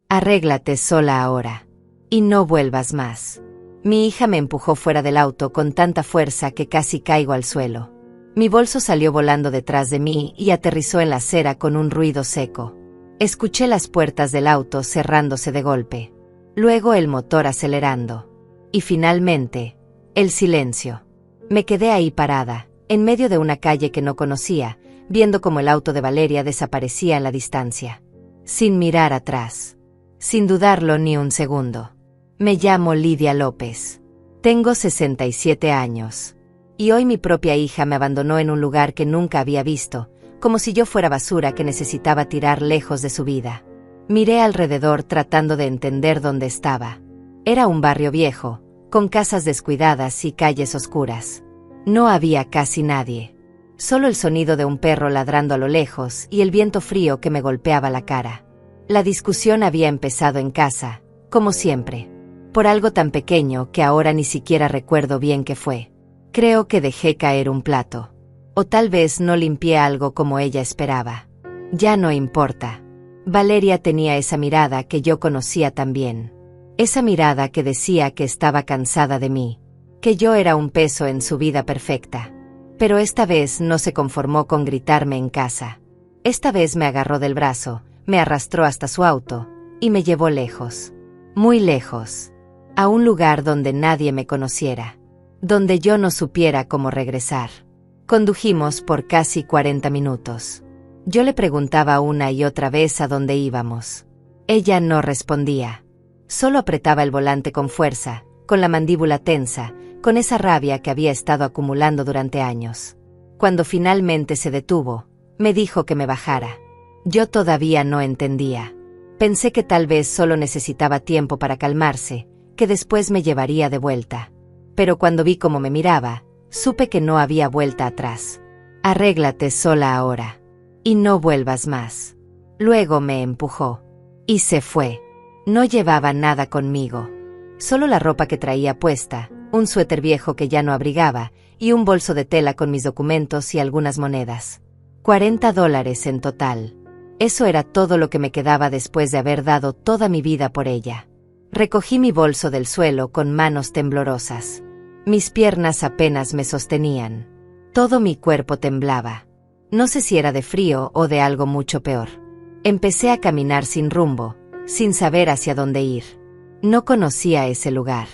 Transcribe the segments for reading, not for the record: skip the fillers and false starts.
Arréglate sola ahora. Y no vuelvas más. Mi hija me empujó fuera del auto con tanta fuerza que casi caigo al suelo. Mi bolso salió volando detrás de mí y aterrizó en la acera con un ruido seco. Escuché las puertas del auto cerrándose de golpe. Luego el motor acelerando. Y finalmente, el silencio. Me quedé ahí parada, en medio de una calle que no conocía, viendo cómo el auto de Valeria desaparecía en la distancia. Sin mirar atrás. Sin dudarlo ni un segundo. Me llamo Lidia López. Tengo 67 años. Y hoy mi propia hija me abandonó en un lugar que nunca había visto, como si yo fuera basura que necesitaba tirar lejos de su vida. Miré alrededor tratando de entender dónde estaba. Era un barrio viejo, con casas descuidadas y calles oscuras. No había casi nadie. Solo el sonido de un perro ladrando a lo lejos y el viento frío que me golpeaba la cara. La discusión había empezado en casa, como siempre. Por algo tan pequeño que ahora ni siquiera recuerdo bien qué fue. Creo que dejé caer un plato. O tal vez no limpié algo como ella esperaba. Ya no importa. Valeria tenía esa mirada que yo conocía tan bien. Esa mirada que decía que estaba cansada de mí. Que yo era un peso en su vida perfecta. Pero esta vez no se conformó con gritarme en casa. Esta vez me agarró del brazo, me arrastró hasta su auto, y me llevó lejos. Muy lejos. A un lugar donde nadie me conociera. Donde yo no supiera cómo regresar. Condujimos por casi 40 minutos. Yo le preguntaba una y otra vez a dónde íbamos. Ella no respondía. Solo apretaba el volante con fuerza, con la mandíbula tensa, con esa rabia que había estado acumulando durante años. Cuando finalmente se detuvo, me dijo que me bajara. Yo todavía no entendía. Pensé que tal vez solo necesitaba tiempo para calmarse, que después me llevaría de vuelta. Pero cuando vi cómo me miraba, supe que no había vuelta atrás. Arréglate sola ahora. Y no vuelvas más. Luego me empujó. Y se fue. No llevaba nada conmigo. Solo la ropa que traía puesta, un suéter viejo que ya no abrigaba, y un bolso de tela con mis documentos y algunas monedas. $40 en total. Eso era todo lo que me quedaba después de haber dado toda mi vida por ella. Recogí mi bolso del suelo con manos temblorosas. Mis piernas apenas me sostenían. Todo mi cuerpo temblaba. No sé si era de frío o de algo mucho peor. Empecé a caminar sin rumbo, sin saber hacia dónde ir. No conocía ese lugar.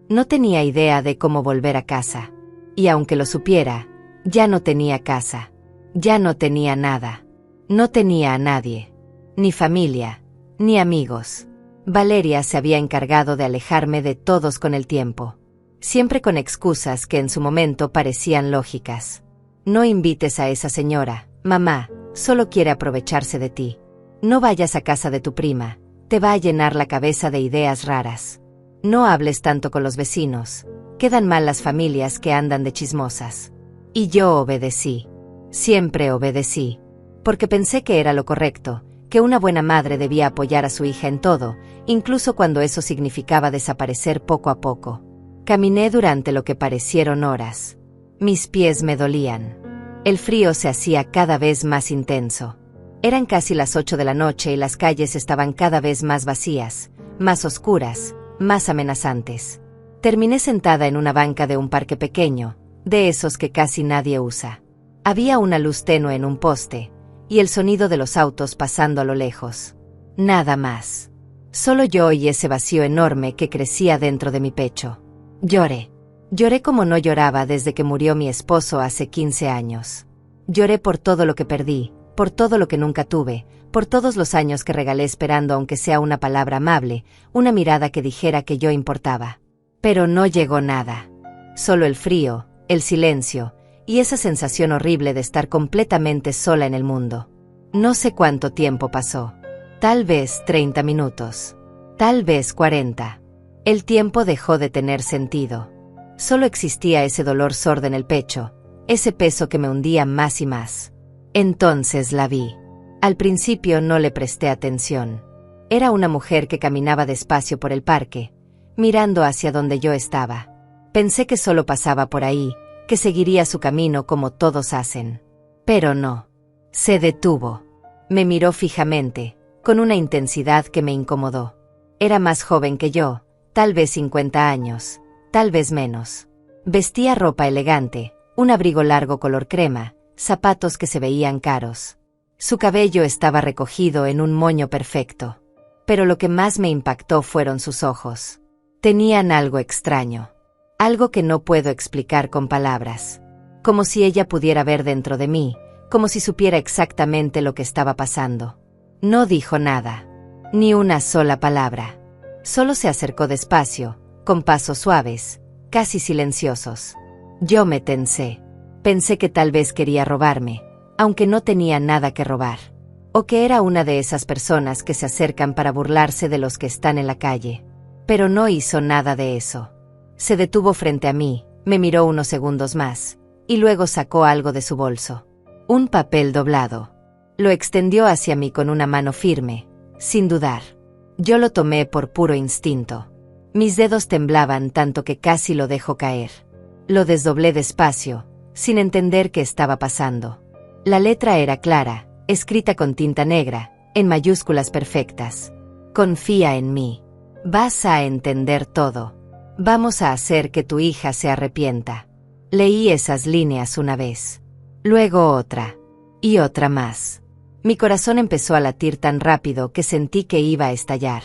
No tenía idea de cómo volver a casa. Y aunque lo supiera, ya no tenía casa. Ya no tenía nada. No tenía a nadie. Ni familia, ni amigos. Valeria se había encargado de alejarme de todos con el tiempo. Siempre con excusas que en su momento parecían lógicas. No invites a esa señora, mamá, solo quiere aprovecharse de ti. No vayas a casa de tu prima, te va a llenar la cabeza de ideas raras. No hables tanto con los vecinos, quedan mal las familias que andan de chismosas. Y yo obedecí. Siempre obedecí. Porque pensé que era lo correcto, que una buena madre debía apoyar a su hija en todo, incluso cuando eso significaba desaparecer poco a poco. Caminé durante lo que parecieron horas. Mis pies me dolían. El frío se hacía cada vez más intenso. Eran casi las 8 de la noche y las calles estaban cada vez más vacías, más oscuras, más amenazantes. Terminé sentada en una banca de un parque pequeño, de esos que casi nadie usa. Había una luz tenue en un poste, y el sonido de los autos pasando a lo lejos. Nada más. Solo yo y ese vacío enorme que crecía dentro de mi pecho. Lloré. Lloré como no lloraba desde que murió mi esposo hace 15 años. Lloré por todo lo que perdí, por todo lo que nunca tuve, por todos los años que regalé esperando aunque sea una palabra amable, una mirada que dijera que yo importaba. Pero no llegó nada. Solo el frío, el silencio, y esa sensación horrible de estar completamente sola en el mundo. No sé cuánto tiempo pasó. Tal vez 30 minutos. Tal vez 40. El tiempo dejó de tener sentido. Solo existía ese dolor sordo en el pecho, ese peso que me hundía más y más. Entonces la vi. Al principio no le presté atención. Era una mujer que caminaba despacio por el parque, mirando hacia donde yo estaba. Pensé que solo pasaba por ahí, que seguiría su camino como todos hacen. Pero no. Se detuvo. Me miró fijamente, con una intensidad que me incomodó. Era más joven que yo, tal vez 50 años, tal vez menos. Vestía ropa elegante, un abrigo largo color crema, zapatos que se veían caros. Su cabello estaba recogido en un moño perfecto. Pero lo que más me impactó fueron sus ojos. Tenían algo extraño. Algo que no puedo explicar con palabras. Como si ella pudiera ver dentro de mí, como si supiera exactamente lo que estaba pasando. No dijo nada. Ni una sola palabra. Solo se acercó despacio, con pasos suaves, casi silenciosos. Yo me tensé. Pensé que tal vez quería robarme, aunque no tenía nada que robar. O que era una de esas personas que se acercan para burlarse de los que están en la calle. Pero no hizo nada de eso. Se detuvo frente a mí, me miró unos segundos más, y luego sacó algo de su bolso. Un papel doblado. Lo extendió hacia mí con una mano firme, sin dudar. Yo lo tomé por puro instinto. Mis dedos temblaban tanto que casi lo dejó caer. Lo desdoblé despacio, sin entender qué estaba pasando. La letra era clara, escrita con tinta negra, en mayúsculas perfectas. Confía en mí. Vas a entender todo. Vamos a hacer que tu hija se arrepienta. Leí esas líneas una vez. Luego otra. Y otra más. Mi corazón empezó a latir tan rápido que sentí que iba a estallar.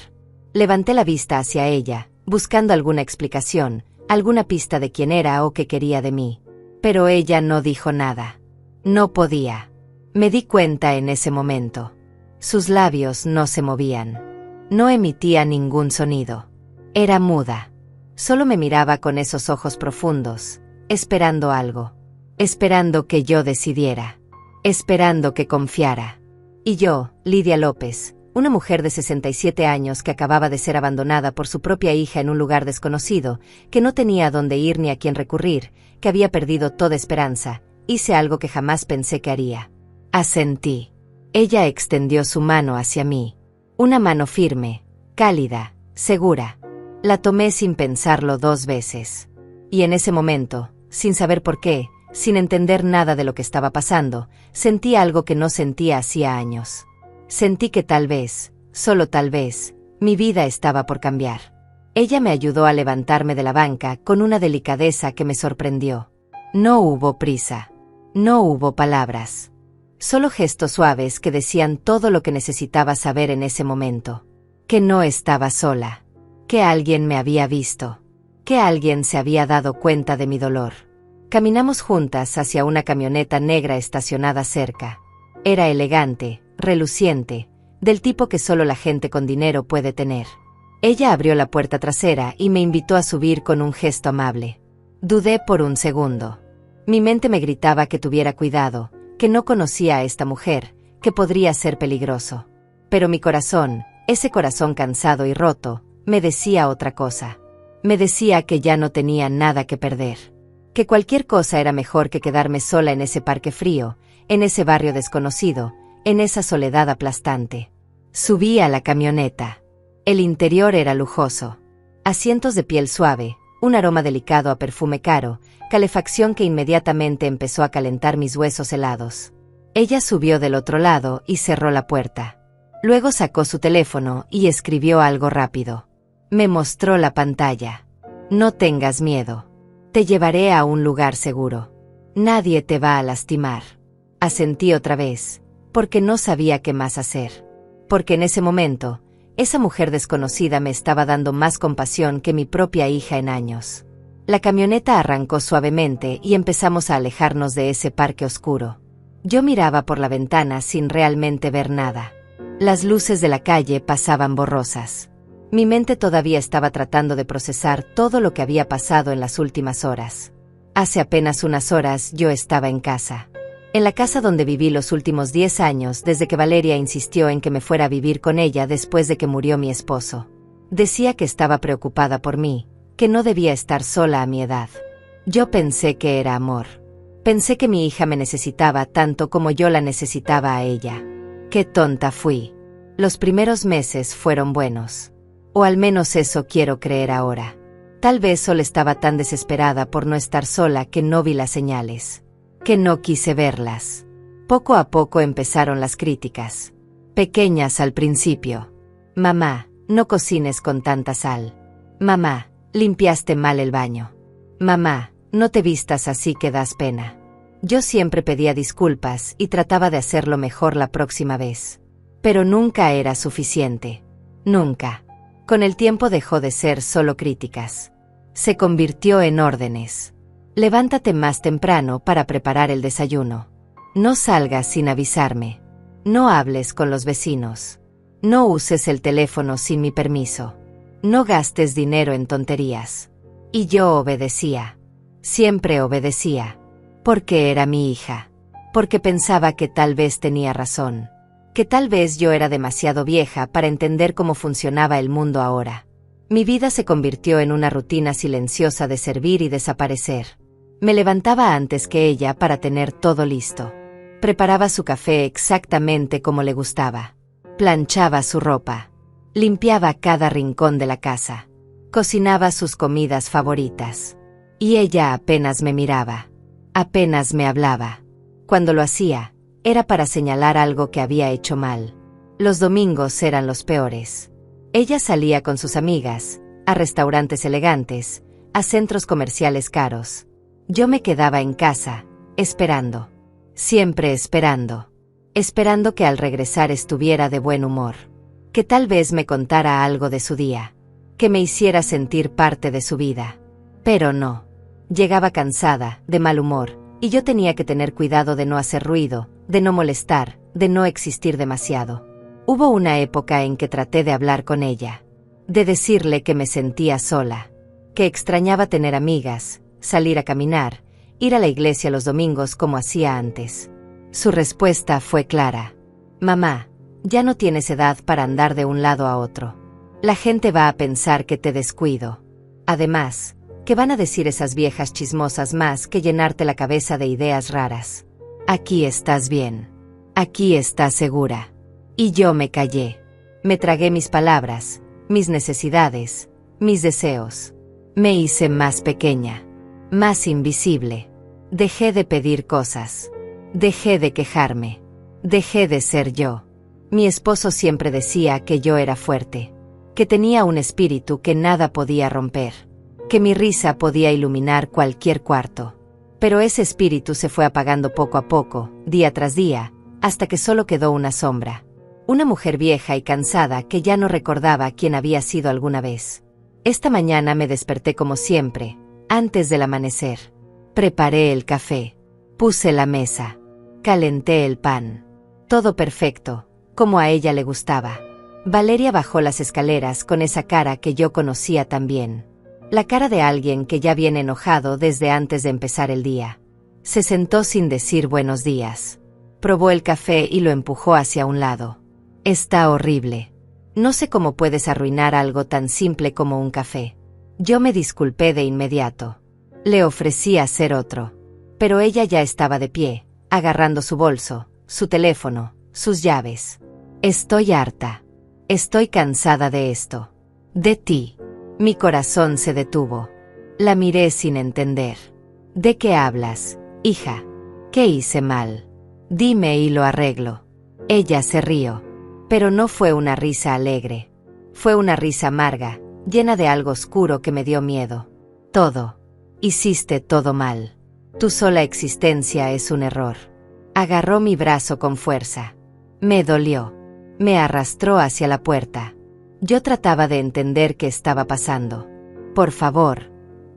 Levanté la vista hacia ella, buscando alguna explicación, alguna pista de quién era o qué quería de mí. Pero ella no dijo nada. No podía. Me di cuenta en ese momento. Sus labios no se movían. No emitía ningún sonido. Era muda. Solo me miraba con esos ojos profundos, esperando algo. Esperando que yo decidiera. Esperando que confiara. Y yo, Lidia López, una mujer de 67 años que acababa de ser abandonada por su propia hija en un lugar desconocido, que no tenía a dónde ir ni a quién recurrir, que había perdido toda esperanza, hice algo que jamás pensé que haría. Asentí. Ella extendió su mano hacia mí. Una mano firme, cálida, segura. La tomé sin pensarlo 2 veces. Y en ese momento, sin saber por qué, sin entender nada de lo que estaba pasando, sentí algo que no sentía hacía años. Sentí que tal vez, solo tal vez, mi vida estaba por cambiar. Ella me ayudó a levantarme de la banca con una delicadeza que me sorprendió. No hubo prisa. No hubo palabras. Solo gestos suaves que decían todo lo que necesitaba saber en ese momento. Que no estaba sola. Que alguien me había visto. Que alguien se había dado cuenta de mi dolor. Caminamos juntas hacia una camioneta negra estacionada cerca. Era elegante, reluciente, del tipo que solo la gente con dinero puede tener. Ella abrió la puerta trasera y me invitó a subir con un gesto amable. Dudé por un segundo. Mi mente me gritaba que tuviera cuidado, que no conocía a esta mujer, que podría ser peligroso. Pero mi corazón, ese corazón cansado y roto, me decía otra cosa. Me decía que ya no tenía nada que perder. Que cualquier cosa era mejor que quedarme sola en ese parque frío, en ese barrio desconocido, en esa soledad aplastante. Subí a la camioneta. El interior era lujoso. Asientos de piel suave, un aroma delicado a perfume caro, calefacción que inmediatamente empezó a calentar mis huesos helados. Ella subió del otro lado y cerró la puerta. Luego sacó su teléfono y escribió algo rápido. Me mostró la pantalla. No tengas miedo. Te llevaré a un lugar seguro. Nadie te va a lastimar. Asentí otra vez, porque no sabía qué más hacer. Porque en ese momento, esa mujer desconocida me estaba dando más compasión que mi propia hija en años. La camioneta arrancó suavemente y empezamos a alejarnos de ese parque oscuro. Yo miraba por la ventana sin realmente ver nada. Las luces de la calle pasaban borrosas. Mi mente todavía estaba tratando de procesar todo lo que había pasado en las últimas horas. Hace apenas unas horas yo estaba en casa. En la casa donde viví los últimos 10 años desde que Valeria insistió en que me fuera a vivir con ella después de que murió mi esposo. Decía que estaba preocupada por mí, que no debía estar sola a mi edad. Yo pensé que era amor. Pensé que mi hija me necesitaba tanto como yo la necesitaba a ella. Qué tonta fui. Los primeros meses fueron buenos. O al menos eso quiero creer ahora. Tal vez solo estaba tan desesperada por no estar sola que no vi las señales. Que no quise verlas. Poco a poco empezaron las críticas. Pequeñas al principio. Mamá, no cocines con tanta sal. Mamá, limpiaste mal el baño. Mamá, no te vistas así que das pena. Yo siempre pedía disculpas y trataba de hacerlo mejor la próxima vez. Pero nunca era suficiente. Nunca. Con el tiempo dejó de ser solo críticas. Se convirtió en órdenes. Levántate más temprano para preparar el desayuno. No salgas sin avisarme. No hables con los vecinos. No uses el teléfono sin mi permiso. No gastes dinero en tonterías. Y yo obedecía. Siempre obedecía. Porque era mi hija. Porque pensaba que tal vez tenía razón. Que tal vez yo era demasiado vieja para entender cómo funcionaba el mundo ahora. Mi vida se convirtió en una rutina silenciosa de servir y desaparecer. Me levantaba antes que ella para tener todo listo. Preparaba su café exactamente como le gustaba. Planchaba su ropa. Limpiaba cada rincón de la casa. Cocinaba sus comidas favoritas. Y ella apenas me miraba. Apenas me hablaba. Cuando lo hacía, era para señalar algo que había hecho mal. Los domingos eran los peores. Ella salía con sus amigas, a restaurantes elegantes, a centros comerciales caros. Yo me quedaba en casa, esperando. Siempre esperando. Esperando que al regresar estuviera de buen humor. Que tal vez me contara algo de su día. Que me hiciera sentir parte de su vida. Pero no. Llegaba cansada, de mal humor, y yo tenía que tener cuidado de no hacer ruido, de no molestar, de no existir demasiado. Hubo una época en que traté de hablar con ella. De decirle que me sentía sola. Que extrañaba tener amigas, salir a caminar, ir a la iglesia los domingos como hacía antes. Su respuesta fue clara. Mamá, ya no tienes edad para andar de un lado a otro. La gente va a pensar que te descuido. Además, ¿qué van a decir esas viejas chismosas más que llenarte la cabeza de ideas raras? Aquí estás bien. Aquí estás segura. Y yo me callé. Me tragué mis palabras, mis necesidades, mis deseos. Me hice más pequeña, más invisible. Dejé de pedir cosas. Dejé de quejarme. Dejé de ser yo. Mi esposo siempre decía que yo era fuerte, que tenía un espíritu que nada podía romper, que mi risa podía iluminar cualquier cuarto. Pero ese espíritu se fue apagando poco a poco, día tras día, hasta que solo quedó una sombra. Una mujer vieja y cansada que ya no recordaba quién había sido alguna vez. Esta mañana me desperté como siempre, antes del amanecer. Preparé el café. Puse la mesa. Calenté el pan. Todo perfecto, como a ella le gustaba. Valeria bajó las escaleras con esa cara que yo conocía tan bien. La cara de alguien que ya viene enojado desde antes de empezar el día. Se sentó sin decir buenos días. Probó el café y lo empujó hacia un lado. Está horrible. No sé cómo puedes arruinar algo tan simple como un café. Yo me disculpé de inmediato. Le ofrecí hacer otro. Pero ella ya estaba de pie, agarrando su bolso, su teléfono, sus llaves. Estoy harta. Estoy cansada de esto. De ti. Mi corazón se detuvo. La miré sin entender. ¿De qué hablas, hija? ¿Qué hice mal? Dime y lo arreglo. Ella se rió. Pero no fue una risa alegre. Fue una risa amarga, llena de algo oscuro que me dio miedo. Todo. Hiciste todo mal. Tu sola existencia es un error. Agarró mi brazo con fuerza. Me dolió. Me arrastró hacia la puerta. Yo trataba de entender qué estaba pasando. Por favor,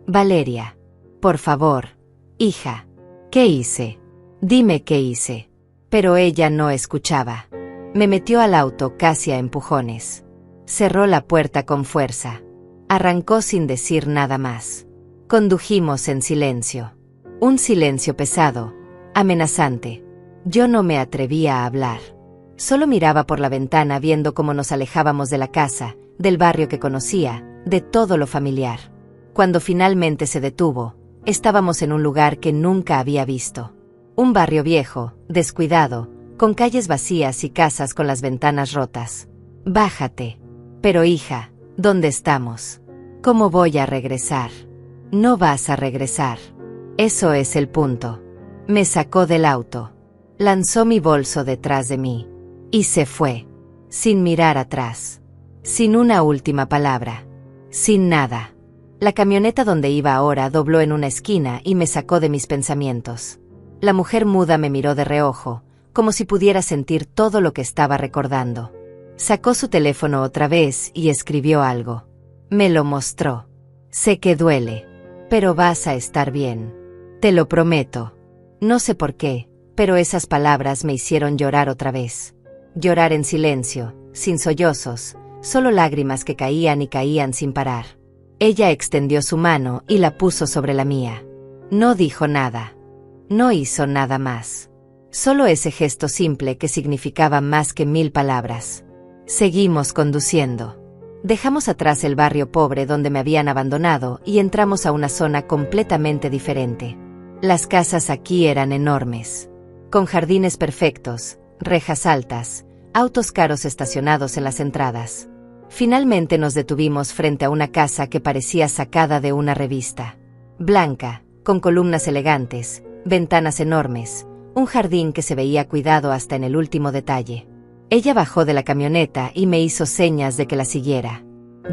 Valeria. Por favor, hija. ¿Qué hice? Dime qué hice. Pero ella no escuchaba. Me metió al auto casi a empujones. Cerró la puerta con fuerza. Arrancó sin decir nada más. Condujimos en silencio. Un silencio pesado, amenazante. Yo no me atrevía a hablar. Solo miraba por la ventana viendo cómo nos alejábamos de la casa, del barrio que conocía, de todo lo familiar. Cuando finalmente se detuvo, estábamos en un lugar que nunca había visto. Un barrio viejo, descuidado, con calles vacías y casas con las ventanas rotas. Bájate. Pero hija, ¿dónde estamos? ¿Cómo voy a regresar? No vas a regresar. Eso es el punto. Me sacó del auto. Lanzó mi bolso detrás de mí. Y se fue. sin mirar atrás, sin una última palabra, sin nada. La camioneta donde iba ahora dobló en una esquina y me sacó de mis pensamientos. La mujer muda me miró de reojo, como si pudiera sentir todo lo que estaba recordando. Sacó su teléfono otra vez y escribió algo. Me lo mostró. Sé que duele, pero vas a estar bien. Te lo prometo. No sé por qué, pero esas palabras me hicieron llorar otra vez. Llorar en silencio, sin sollozos, solo lágrimas que caían y caían sin parar. Ella extendió su mano y la puso sobre la mía. No dijo nada. No hizo nada más. Solo ese gesto simple que significaba más que 1000 palabras. Seguimos conduciendo. Dejamos atrás el barrio pobre donde me habían abandonado y entramos a una zona completamente diferente. Las casas aquí eran enormes, con jardines perfectos, rejas altas, autos caros estacionados en las entradas. Finalmente nos detuvimos frente a una casa que parecía sacada de una revista. Blanca, con columnas elegantes, ventanas enormes, un jardín que se veía cuidado hasta en el último detalle. Ella bajó de la camioneta y me hizo señas de que la siguiera.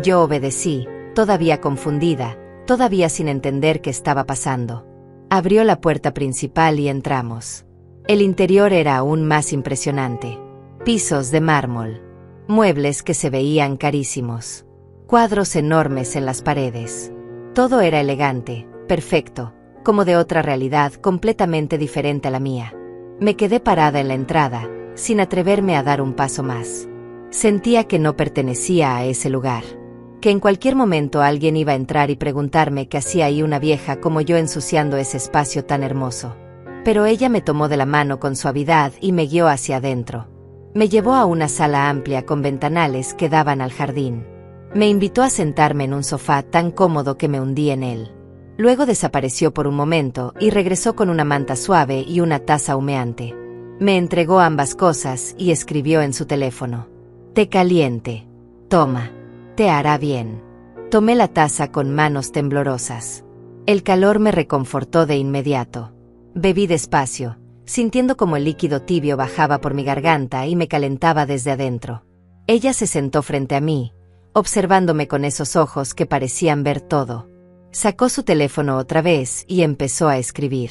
Yo obedecí, todavía confundida, todavía sin entender qué estaba pasando. Abrió la puerta principal y entramos. El interior era aún más impresionante. Pisos de mármol. Muebles que se veían carísimos. Cuadros enormes en las paredes. Todo era elegante, perfecto, como de otra realidad completamente diferente a la mía. Me quedé parada en la entrada, sin atreverme a dar un paso más. Sentía que no pertenecía a ese lugar. Que en cualquier momento alguien iba a entrar y preguntarme qué hacía ahí una vieja como yo ensuciando ese espacio tan hermoso. Pero ella me tomó de la mano con suavidad y me guió hacia adentro. Me llevó a una sala amplia con ventanales que daban al jardín. Me invitó a sentarme en un sofá tan cómodo que me hundí en él. Luego desapareció por un momento y regresó con una manta suave y una taza humeante. Me entregó ambas cosas y escribió en su teléfono. Té caliente. Toma. Te hará bien. Tomé la taza con manos temblorosas. El calor me reconfortó de inmediato. Bebí despacio, sintiendo como el líquido tibio bajaba por mi garganta y me calentaba desde adentro. Ella se sentó frente a mí, observándome con esos ojos que parecían ver todo. Sacó su teléfono otra vez y empezó a escribir.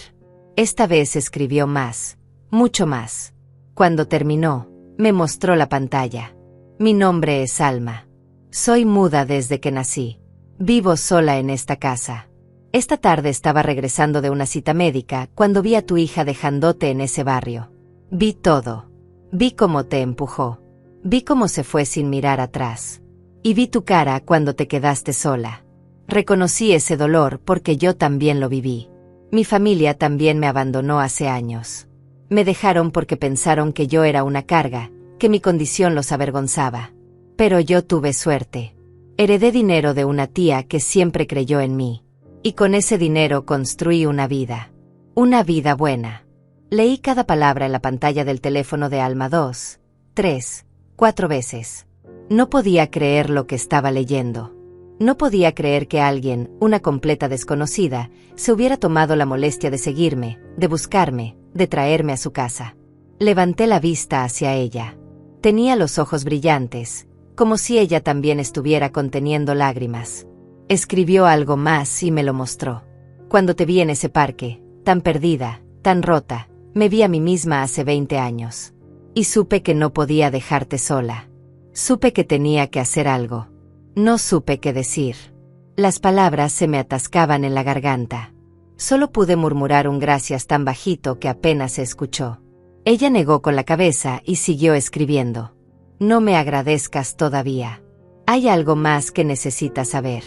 Esta vez escribió más, mucho más. Cuando terminó, me mostró la pantalla. Mi nombre es Alma. Soy muda desde que nací. Vivo sola en esta casa. Esta tarde estaba regresando de una cita médica cuando vi a tu hija dejándote en ese barrio. Vi todo. Vi cómo te empujó. Vi cómo se fue sin mirar atrás. Y vi tu cara cuando te quedaste sola. Reconocí ese dolor porque yo también lo viví. Mi familia también me abandonó hace años. Me dejaron porque pensaron que yo era una carga, que mi condición los avergonzaba. Pero yo tuve suerte. Heredé dinero de una tía que siempre creyó en mí. Y con ese dinero construí una vida. Una vida buena. Leí cada palabra en la pantalla del teléfono de Alma 2, 3, 4 veces. No podía creer lo que estaba leyendo. No podía creer que alguien, una completa desconocida, se hubiera tomado la molestia de seguirme, de buscarme, de traerme a su casa. Levanté la vista hacia ella. Tenía los ojos brillantes, como si ella también estuviera conteniendo lágrimas. Escribió algo más y me lo mostró. Cuando te vi en ese parque, tan perdida, tan rota, me vi a mí misma hace 20 años. Y supe que no podía dejarte sola. Supe que tenía que hacer algo. No supe qué decir. Las palabras se me atascaban en la garganta. Solo pude murmurar un gracias tan bajito que apenas se escuchó. Ella negó con la cabeza y siguió escribiendo. No me agradezcas todavía. Hay algo más que necesitas saber.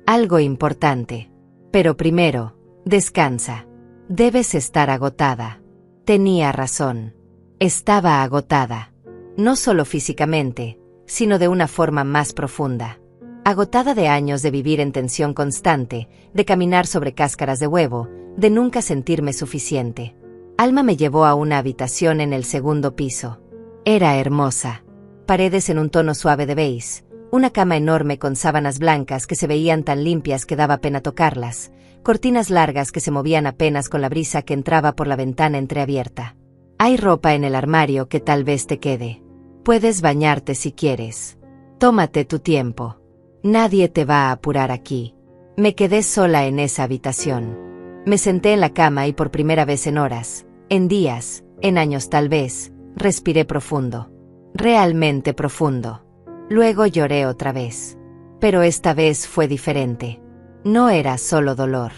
Algo importante. Pero primero, descansa. Debes estar agotada. Tenía razón. Estaba agotada. No solo físicamente, sino de una forma más profunda. Agotada de años de vivir en tensión constante, de caminar sobre cáscaras de huevo, de nunca sentirme suficiente. Alma me llevó a una habitación en el segundo piso. Era hermosa. Paredes en un tono suave de beige. Una cama enorme con sábanas blancas que se veían tan limpias que daba pena tocarlas, cortinas largas que se movían apenas con la brisa que entraba por la ventana entreabierta. Hay ropa en el armario que tal vez te quede. Puedes bañarte si quieres. Tómate tu tiempo. Nadie te va a apurar aquí. Me quedé sola en esa habitación. Me senté en la cama y por primera vez en horas, en días, en años tal vez, respiré profundo. Realmente profundo. Luego lloré otra vez. Pero esta vez fue diferente. No era solo dolor.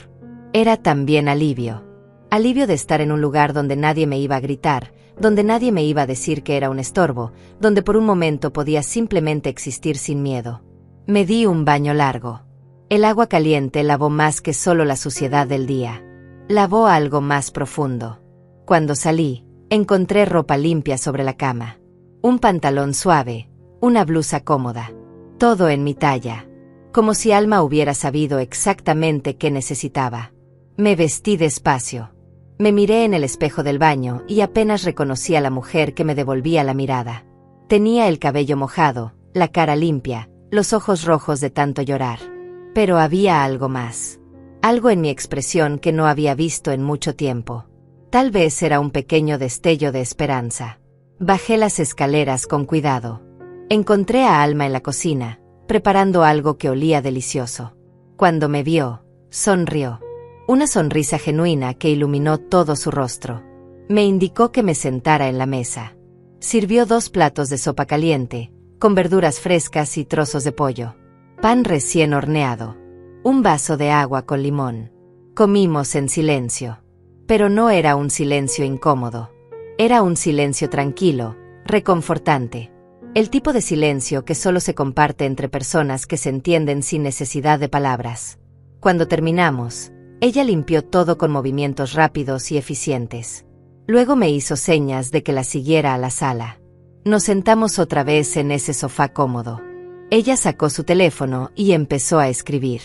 Era también alivio. Alivio de estar en un lugar donde nadie me iba a gritar, donde nadie me iba a decir que era un estorbo, donde por un momento podía simplemente existir sin miedo. Me di un baño largo. El agua caliente lavó más que solo la suciedad del día. Lavó algo más profundo. Cuando salí, encontré ropa limpia sobre la cama. Un pantalón suave, una blusa cómoda. Todo en mi talla. Como si Alma hubiera sabido exactamente qué necesitaba. Me vestí despacio. Me miré en el espejo del baño y apenas reconocí a la mujer que me devolvía la mirada. Tenía el cabello mojado, la cara limpia, los ojos rojos de tanto llorar. Pero había algo más. Algo en mi expresión que no había visto en mucho tiempo. Tal vez era un pequeño destello de esperanza. Bajé las escaleras con cuidado. Encontré a Alma en la cocina, preparando algo que olía delicioso. Cuando me vio, sonrió. Una sonrisa genuina que iluminó todo su rostro. Me indicó que me sentara en la mesa. Sirvió 2 platos de sopa caliente, con verduras frescas y trozos de pollo. Pan recién horneado. Un vaso de agua con limón. Comimos en silencio. Pero no era un silencio incómodo. Era un silencio tranquilo, reconfortante. El tipo de silencio que solo se comparte entre personas que se entienden sin necesidad de palabras. Cuando terminamos, ella limpió todo con movimientos rápidos y eficientes. Luego me hizo señas de que la siguiera a la sala. Nos sentamos otra vez en ese sofá cómodo. Ella sacó su teléfono y empezó a escribir.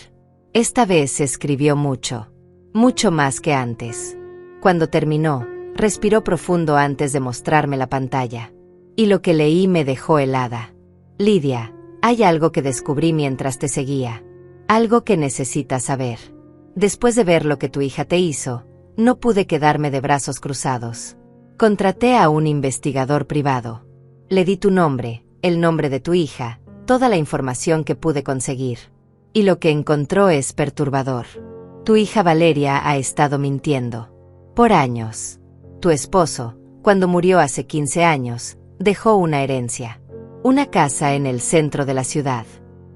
Esta vez escribió mucho. Mucho más que antes. Cuando terminó, respiró profundo antes de mostrarme la pantalla. Y lo que leí me dejó helada. Lidia, hay algo que descubrí mientras te seguía. Algo que necesitas saber. Después de ver lo que tu hija te hizo, no pude quedarme de brazos cruzados. Contraté a un investigador privado. Le di tu nombre, el nombre de tu hija, toda la información que pude conseguir. Y lo que encontró es perturbador. Tu hija Valeria ha estado mintiendo. Por años. Tu esposo, cuando murió hace 15 años, dejó una herencia. Una casa en el centro de la ciudad.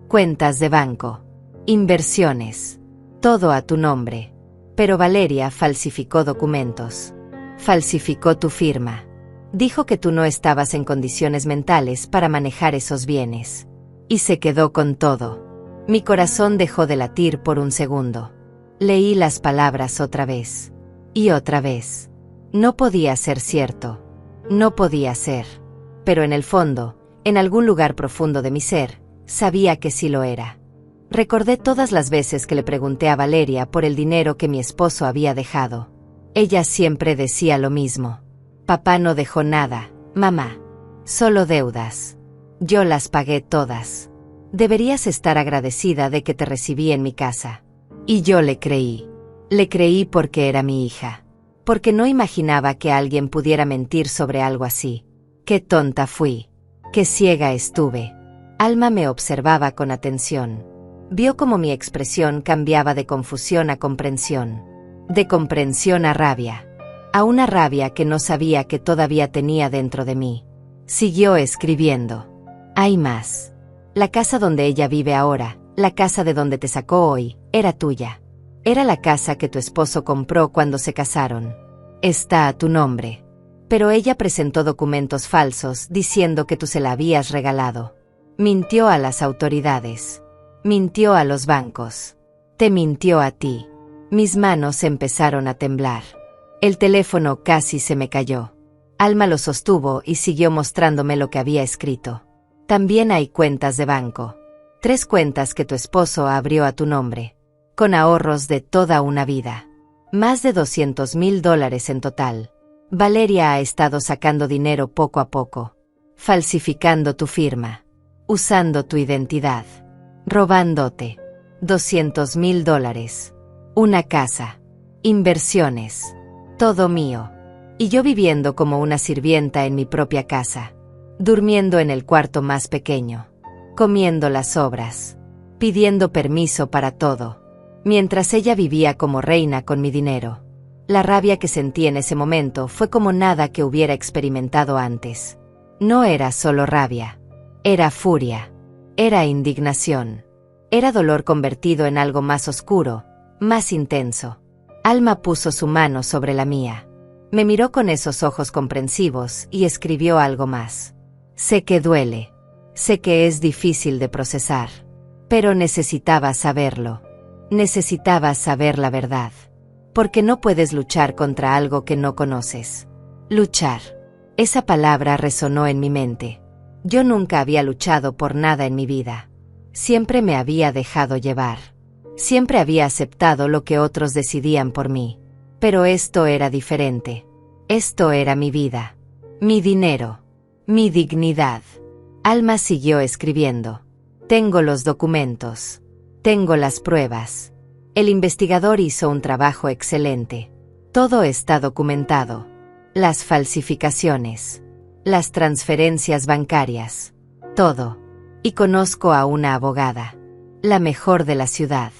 Cuentas de banco. Inversiones. Todo a tu nombre. Pero Valeria falsificó documentos. Falsificó tu firma. Dijo que tú no estabas en condiciones mentales para manejar esos bienes. Y se quedó con todo. Mi corazón dejó de latir por un segundo. Leí las palabras otra vez. Y otra vez. No podía ser cierto. No podía ser. Pero en el fondo, en algún lugar profundo de mi ser, sabía que sí lo era. Recordé todas las veces que le pregunté a Valeria por el dinero que mi esposo había dejado. Ella siempre decía lo mismo. Papá no dejó nada, mamá. Solo deudas. Yo las pagué todas. Deberías estar agradecida de que te recibí en mi casa. Y yo le creí. Le creí porque era mi hija. Porque no imaginaba que alguien pudiera mentir sobre algo así. Qué tonta fui. Qué ciega estuve. Alma me observaba con atención. Vio cómo mi expresión cambiaba de confusión a comprensión. De comprensión a rabia. A una rabia que no sabía que todavía tenía dentro de mí. Siguió escribiendo. Hay más. La casa donde ella vive ahora, la casa de donde te sacó hoy, era tuya. Era la casa que tu esposo compró cuando se casaron. Está a tu nombre. Pero ella presentó documentos falsos diciendo que tú se la habías regalado. Mintió a las autoridades. Mintió a los bancos. Te mintió a ti. Mis manos empezaron a temblar. El teléfono casi se me cayó. Alma lo sostuvo y siguió mostrándome lo que había escrito. También hay cuentas de banco. 3 cuentas que tu esposo abrió a tu nombre. Con ahorros de toda una vida. Más de $200,000 en total. Valeria ha estado sacando dinero poco a poco. Falsificando tu firma. Usando tu identidad. Robándote. $200,000. Una casa. Inversiones. Todo mío. Y yo viviendo como una sirvienta en mi propia casa. durmiendo en el cuarto más pequeño, comiendo las sobras, pidiendo permiso para todo, mientras ella vivía como reina con mi dinero. La rabia que sentí en ese momento fue como nada que hubiera experimentado antes. No era solo rabia, era furia, era indignación, era dolor convertido en algo más oscuro, más intenso. Alma puso su mano sobre la mía. Me miró con esos ojos comprensivos y escribió algo más. Sé que duele, sé que es difícil de procesar, pero necesitaba saberlo. Necesitaba saber la verdad. Porque no puedes luchar contra algo que no conoces. Luchar. Esa palabra resonó en mi mente. Yo nunca había luchado por nada en mi vida. Siempre me había dejado llevar. Siempre había aceptado lo que otros decidían por mí. Pero esto era diferente. Esto era mi vida. Mi dinero. Mi dignidad. Alma siguió escribiendo. Tengo los documentos. Tengo las pruebas. El investigador hizo un trabajo excelente. Todo está documentado. Las falsificaciones. Las transferencias bancarias. Todo. Y conozco a una abogada. La mejor de la ciudad.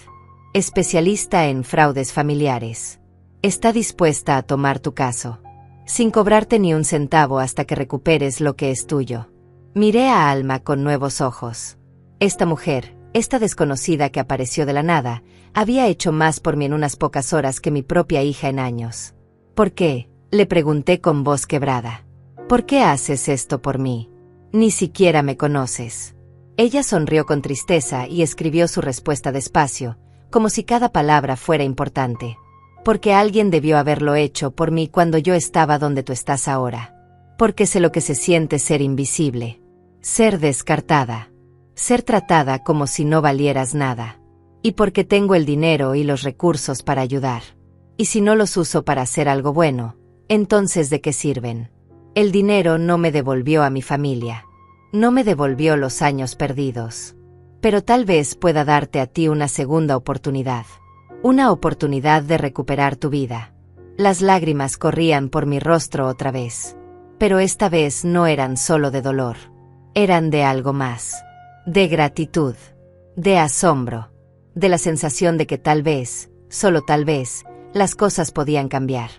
Especialista en fraudes familiares. Está dispuesta a tomar tu caso. Sin cobrarte ni un centavo hasta que recuperes lo que es tuyo. Miré a Alma con nuevos ojos. Esta mujer, esta desconocida que apareció de la nada, había hecho más por mí en unas pocas horas que mi propia hija en años. ¿Por qué?, le pregunté con voz quebrada. ¿Por qué haces esto por mí? Ni siquiera me conoces. Ella sonrió con tristeza y escribió su respuesta despacio, como si cada palabra fuera importante. Porque alguien debió haberlo hecho por mí cuando yo estaba donde tú estás ahora. Porque sé lo que se siente ser invisible. Ser descartada. Ser tratada como si no valieras nada. Y porque tengo el dinero y los recursos para ayudar. Y si no los uso para hacer algo bueno, entonces ¿de qué sirven? El dinero no me devolvió a mi familia. No me devolvió los años perdidos. Pero tal vez pueda darte a ti una segunda oportunidad. Una oportunidad de recuperar tu vida. Las lágrimas corrían por mi rostro otra vez. Pero esta vez no eran solo de dolor. Eran de algo más. De gratitud. De asombro. De la sensación de que tal vez, solo tal vez, las cosas podían cambiar.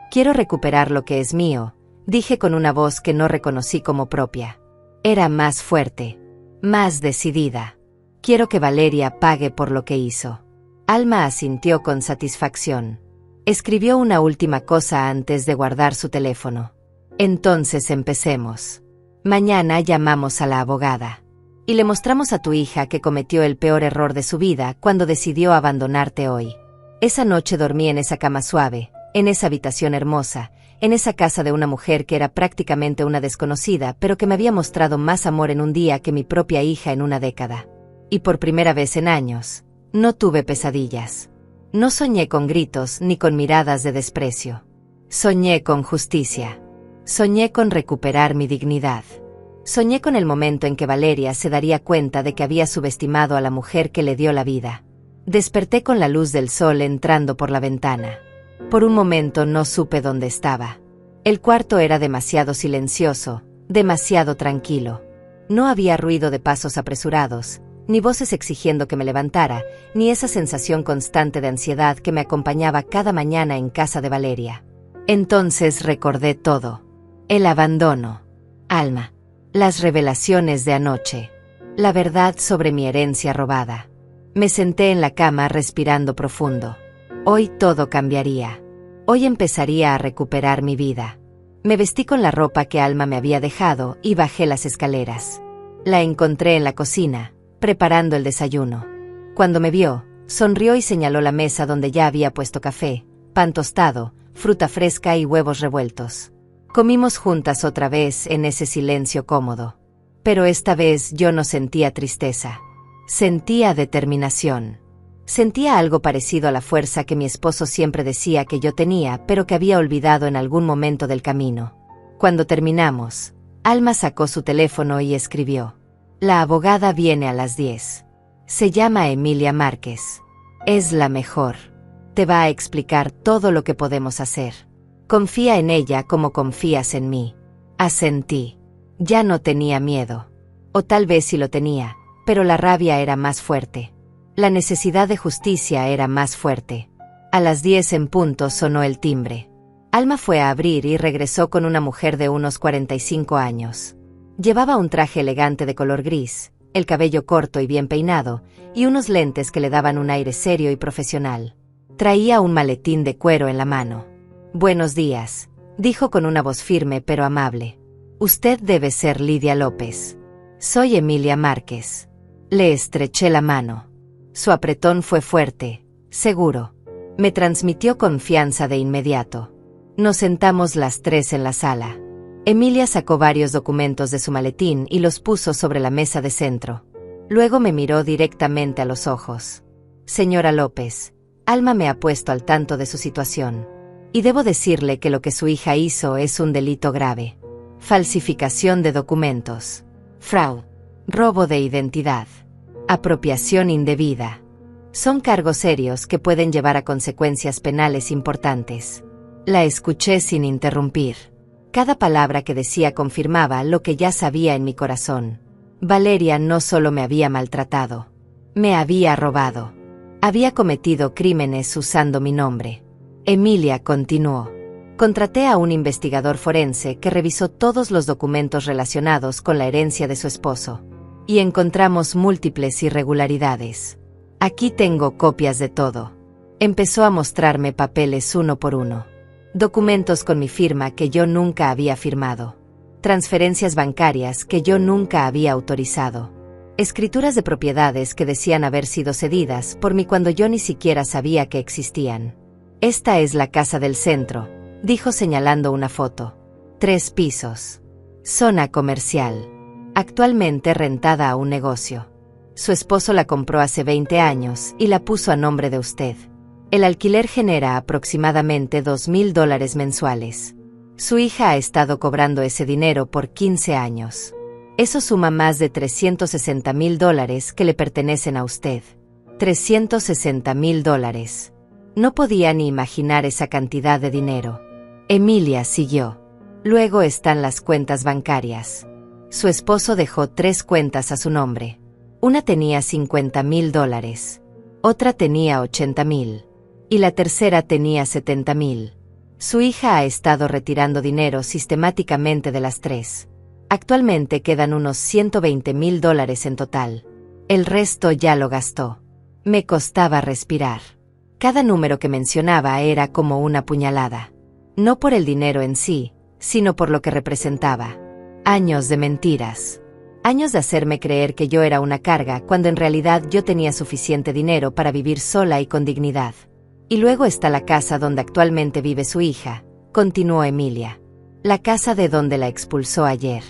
Quiero recuperar lo que es mío, dije con una voz que no reconocí como propia. Era más fuerte. Más decidida. Quiero que Valeria pague por lo que hizo. Alma asintió con satisfacción. Escribió una última cosa antes de guardar su teléfono. Entonces empecemos. Mañana llamamos a la abogada. Y le mostramos a tu hija que cometió el peor error de su vida cuando decidió abandonarte hoy. Esa noche dormí en esa cama suave, en esa habitación hermosa, en esa casa de una mujer que era prácticamente una desconocida, pero que me había mostrado más amor en un día que mi propia hija en una década. Y por primera vez en años, no tuve pesadillas. No soñé con gritos ni con miradas de desprecio. Soñé con justicia. Soñé con recuperar mi dignidad. Soñé con el momento en que Valeria se daría cuenta de que había subestimado a la mujer que le dio la vida. Desperté con la luz del sol entrando por la ventana. Por un momento no supe dónde estaba. El cuarto era demasiado silencioso, demasiado tranquilo. No había ruido de pasos apresurados, ni voces exigiendo que me levantara, ni esa sensación constante de ansiedad que me acompañaba cada mañana en casa de Valeria. Entonces recordé todo. El abandono. Alma. Las revelaciones de anoche. La verdad sobre mi herencia robada. Me senté en la cama respirando profundo. Hoy todo cambiaría. Hoy empezaría a recuperar mi vida. Me vestí con la ropa que Alma me había dejado y bajé las escaleras. La encontré en la cocina, preparando el desayuno. Cuando me vio, sonrió y señaló la mesa donde ya había puesto café, pan tostado, fruta fresca y huevos revueltos. Comimos juntas otra vez en ese silencio cómodo. Pero esta vez yo no sentía tristeza. Sentía determinación. Sentía algo parecido a la fuerza que mi esposo siempre decía que yo tenía, pero que había olvidado en algún momento del camino. Cuando terminamos, Alma sacó su teléfono y escribió: La abogada viene a las 10. Se llama Emilia Márquez. Es la mejor. Te va a explicar todo lo que podemos hacer. Confía en ella como confías en mí. Asentí. Ya no tenía miedo. O tal vez sí lo tenía, pero la rabia era más fuerte. La necesidad de justicia era más fuerte. A las 10 en punto sonó el timbre. Alma fue a abrir y regresó con una mujer de unos 45 años. Llevaba un traje elegante de color gris, el cabello corto y bien peinado, y unos lentes que le daban un aire serio y profesional. Traía un maletín de cuero en la mano. «Buenos días», dijo con una voz firme pero amable. «Usted debe ser Lidia López». «Soy Emilia Márquez». Le estreché la mano. Su apretón fue fuerte, seguro. Me transmitió confianza de inmediato. Nos sentamos las tres en la sala. Emilia sacó varios documentos de su maletín y los puso sobre la mesa de centro. Luego me miró directamente a los ojos. «Señora López, Alma me ha puesto al tanto de su situación. Y debo decirle que lo que su hija hizo es un delito grave. Falsificación de documentos. Fraude. Robo de identidad. Apropiación indebida. Son cargos serios que pueden llevar a consecuencias penales importantes». La escuché sin interrumpir. Cada palabra que decía confirmaba lo que ya sabía en mi corazón. Valeria no solo me había maltratado. Me había robado. Había cometido crímenes usando mi nombre. Emilia continuó. Contraté a un investigador forense que revisó todos los documentos relacionados con la herencia de su esposo. Y encontramos múltiples irregularidades. Aquí tengo copias de todo. Empezó a mostrarme papeles uno por uno. Documentos con mi firma que yo nunca había firmado. Transferencias bancarias que yo nunca había autorizado. Escrituras de propiedades que decían haber sido cedidas por mí cuando yo ni siquiera sabía que existían. «Esta es la casa del centro», dijo señalando una foto. 3 pisos. Zona comercial. Actualmente rentada a un negocio. Su esposo la compró hace 20 años y la puso a nombre de usted. El alquiler genera aproximadamente $2,000 mensuales. Su hija ha estado cobrando ese dinero por 15 años. Eso suma más de $360,000 que le pertenecen a usted. $360,000. No podía ni imaginar esa cantidad de dinero. Emilia siguió. Luego están las cuentas bancarias. Su esposo dejó 3 cuentas a su nombre. Una tenía $50,000, otra tenía $80,000 y la tercera tenía $70,000. Su hija ha estado retirando dinero sistemáticamente de las 3. Actualmente quedan unos $120,000 en total. El resto ya lo gastó. Me costaba respirar. Cada número que mencionaba era como una puñalada. No por el dinero en sí, sino por lo que representaba. Años de mentiras. Años de hacerme creer que yo era una carga cuando en realidad yo tenía suficiente dinero para vivir sola y con dignidad. Y luego está la casa donde actualmente vive su hija, continuó Emilia. La casa de donde la expulsó ayer.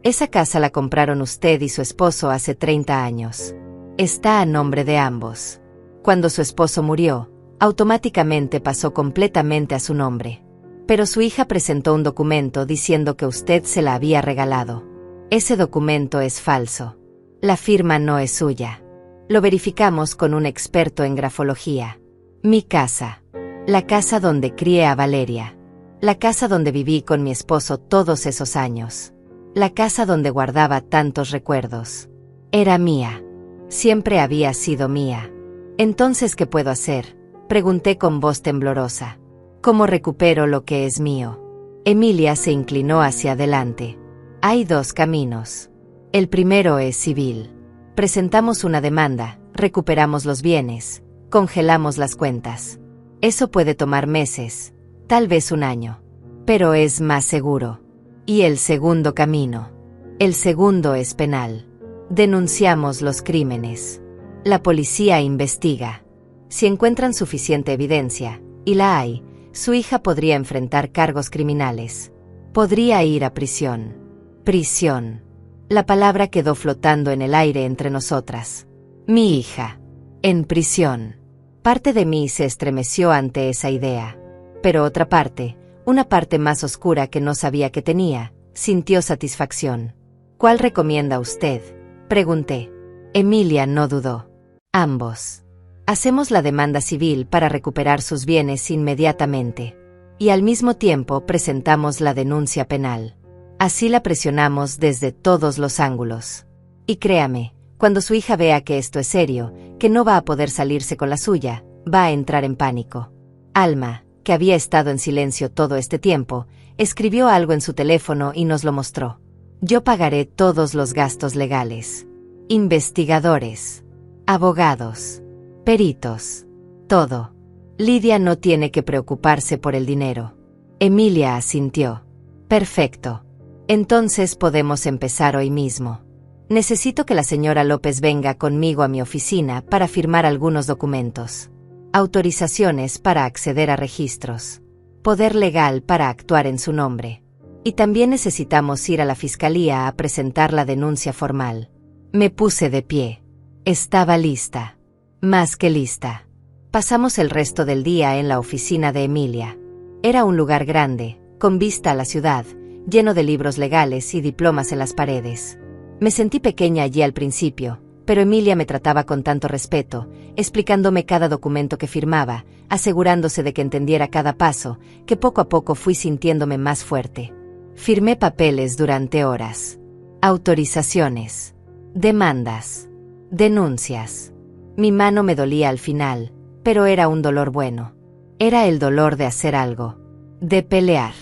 Esa casa la compraron usted y su esposo hace 30 años. Está a nombre de ambos. Cuando su esposo murió, automáticamente pasó completamente a su nombre. Pero su hija presentó un documento diciendo que usted se la había regalado. Ese documento es falso. La firma no es suya. Lo verificamos con un experto en grafología. Mi casa. La casa donde crié a Valeria. La casa donde viví con mi esposo todos esos años. La casa donde guardaba tantos recuerdos. Era mía. Siempre había sido mía. Entonces, ¿qué puedo hacer?, pregunté con voz temblorosa. ¿Cómo recupero lo que es mío? Emilia se inclinó hacia adelante. Hay 2 caminos. El primero es civil. Presentamos una demanda, recuperamos los bienes, congelamos las cuentas. Eso puede tomar meses, tal vez un año. Pero es más seguro. Y el segundo camino. El segundo es penal. Denunciamos los crímenes. La policía investiga. Si encuentran suficiente evidencia, y la hay, su hija podría enfrentar cargos criminales. Podría ir a prisión. Prisión. La palabra quedó flotando en el aire entre nosotras. Mi hija. En prisión. Parte de mí se estremeció ante esa idea. Pero otra parte, una parte más oscura que no sabía que tenía, sintió satisfacción. ¿Cuál recomienda usted?, pregunté. Emilia no dudó. Ambos. Hacemos la demanda civil para recuperar sus bienes inmediatamente. Y al mismo tiempo presentamos la denuncia penal. Así la presionamos desde todos los ángulos. Y créame, cuando su hija vea que esto es serio, que no va a poder salirse con la suya, va a entrar en pánico. Alma, que había estado en silencio todo este tiempo, escribió algo en su teléfono y nos lo mostró. Yo pagaré todos los gastos legales. Investigadores, abogados, peritos, todo. Lidia no tiene que preocuparse por el dinero. Emilia asintió. Perfecto. Entonces podemos empezar hoy mismo. Necesito que la señora López venga conmigo a mi oficina para firmar algunos documentos. Autorizaciones para acceder a registros. Poder legal para actuar en su nombre. Y también necesitamos ir a la fiscalía a presentar la denuncia formal. Me puse de pie. Estaba lista. Más que lista. Pasamos el resto del día en la oficina de Emilia. Era un lugar grande, con vista a la ciudad, lleno de libros legales y diplomas en las paredes. Me sentí pequeña allí al principio, pero Emilia me trataba con tanto respeto, explicándome cada documento que firmaba, asegurándose de que entendiera cada paso, que poco a poco fui sintiéndome más fuerte. Firmé papeles durante horas. Autorizaciones. Demandas. Denuncias. Mi mano me dolía al final, pero era un dolor bueno. Era el dolor de hacer algo. De pelear.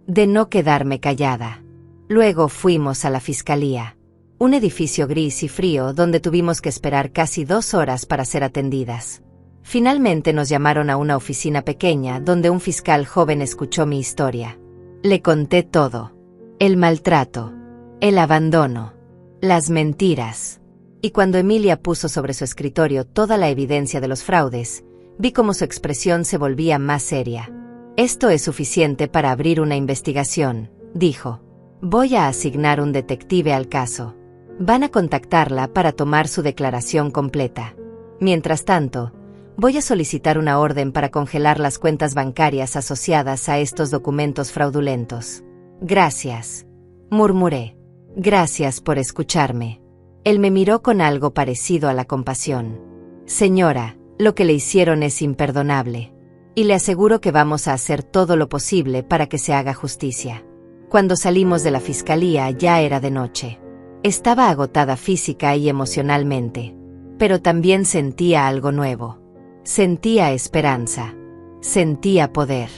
De no quedarme callada. Luego fuimos a la fiscalía. Un edificio gris y frío donde tuvimos que esperar casi 2 horas para ser atendidas. Finalmente nos llamaron a una oficina pequeña donde un fiscal joven escuchó mi historia. Le conté todo. El maltrato. El abandono. Las mentiras. Y cuando Emilia puso sobre su escritorio toda la evidencia de los fraudes, vi cómo su expresión se volvía más seria. Esto es suficiente para abrir una investigación, dijo. Voy a asignar un detective al caso. Van a contactarla para tomar su declaración completa. Mientras tanto, voy a solicitar una orden para congelar las cuentas bancarias asociadas a estos documentos fraudulentos. Gracias, murmuré. Gracias por escucharme. Él me miró con algo parecido a la compasión. Señora, lo que le hicieron es imperdonable. Y le aseguro que vamos a hacer todo lo posible para que se haga justicia. Cuando salimos de la fiscalía ya era de noche. Estaba agotada física y emocionalmente. Pero también sentía algo nuevo. Sentía esperanza. Sentía poder.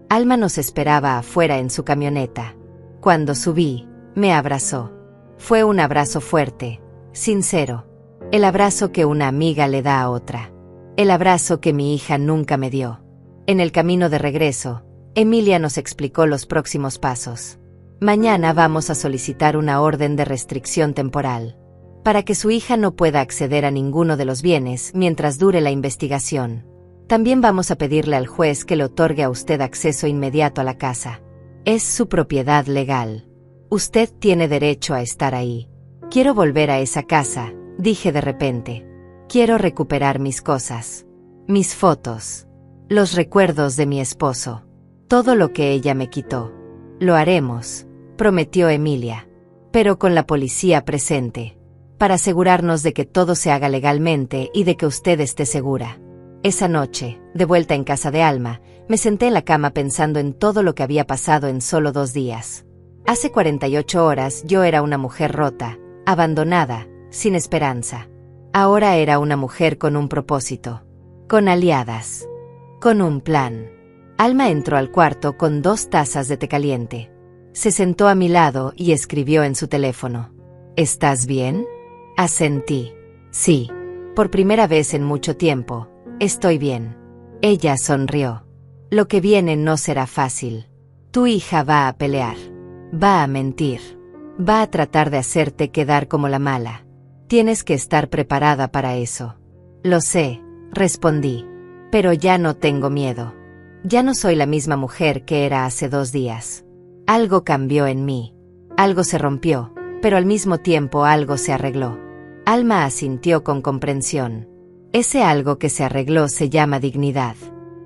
Alma nos esperaba afuera en su camioneta. Cuando subí, me abrazó. Fue un abrazo fuerte, sincero. El abrazo que una amiga le da a otra. El abrazo que mi hija nunca me dio. En el camino de regreso, Emilia nos explicó los próximos pasos. Mañana vamos a solicitar una orden de restricción temporal, para que su hija no pueda acceder a ninguno de los bienes mientras dure la investigación. También vamos a pedirle al juez que le otorgue a usted acceso inmediato a la casa. Es su propiedad legal. Usted tiene derecho a estar ahí. Quiero volver a esa casa, dije de repente. Quiero recuperar mis cosas. Mis fotos. Los recuerdos de mi esposo. Todo lo que ella me quitó. Lo haremos, prometió Emilia. Pero con la policía presente. Para asegurarnos de que todo se haga legalmente y de que usted esté segura. Esa noche, de vuelta en casa de Alma, me senté en la cama pensando en todo lo que había pasado en solo 2 días. Hace 48 horas yo era una mujer rota, abandonada, sin esperanza. Ahora era una mujer con un propósito. Con aliadas. Con un plan. Alma entró al cuarto con 2 tazas de té caliente. Se sentó a mi lado y escribió en su teléfono. ¿Estás bien? Asentí. Sí. Por primera vez en mucho tiempo, estoy bien. Ella sonrió. Lo que viene no será fácil. Tu hija va a pelear. Va a mentir. Va a tratar de hacerte quedar como la mala. Tienes que estar preparada para eso. Lo sé, respondí. Pero ya no tengo miedo. Ya no soy la misma mujer que era hace 2 días. Algo cambió en mí. Algo se rompió, pero al mismo tiempo algo se arregló. Alma asintió con comprensión. Ese algo que se arregló se llama dignidad.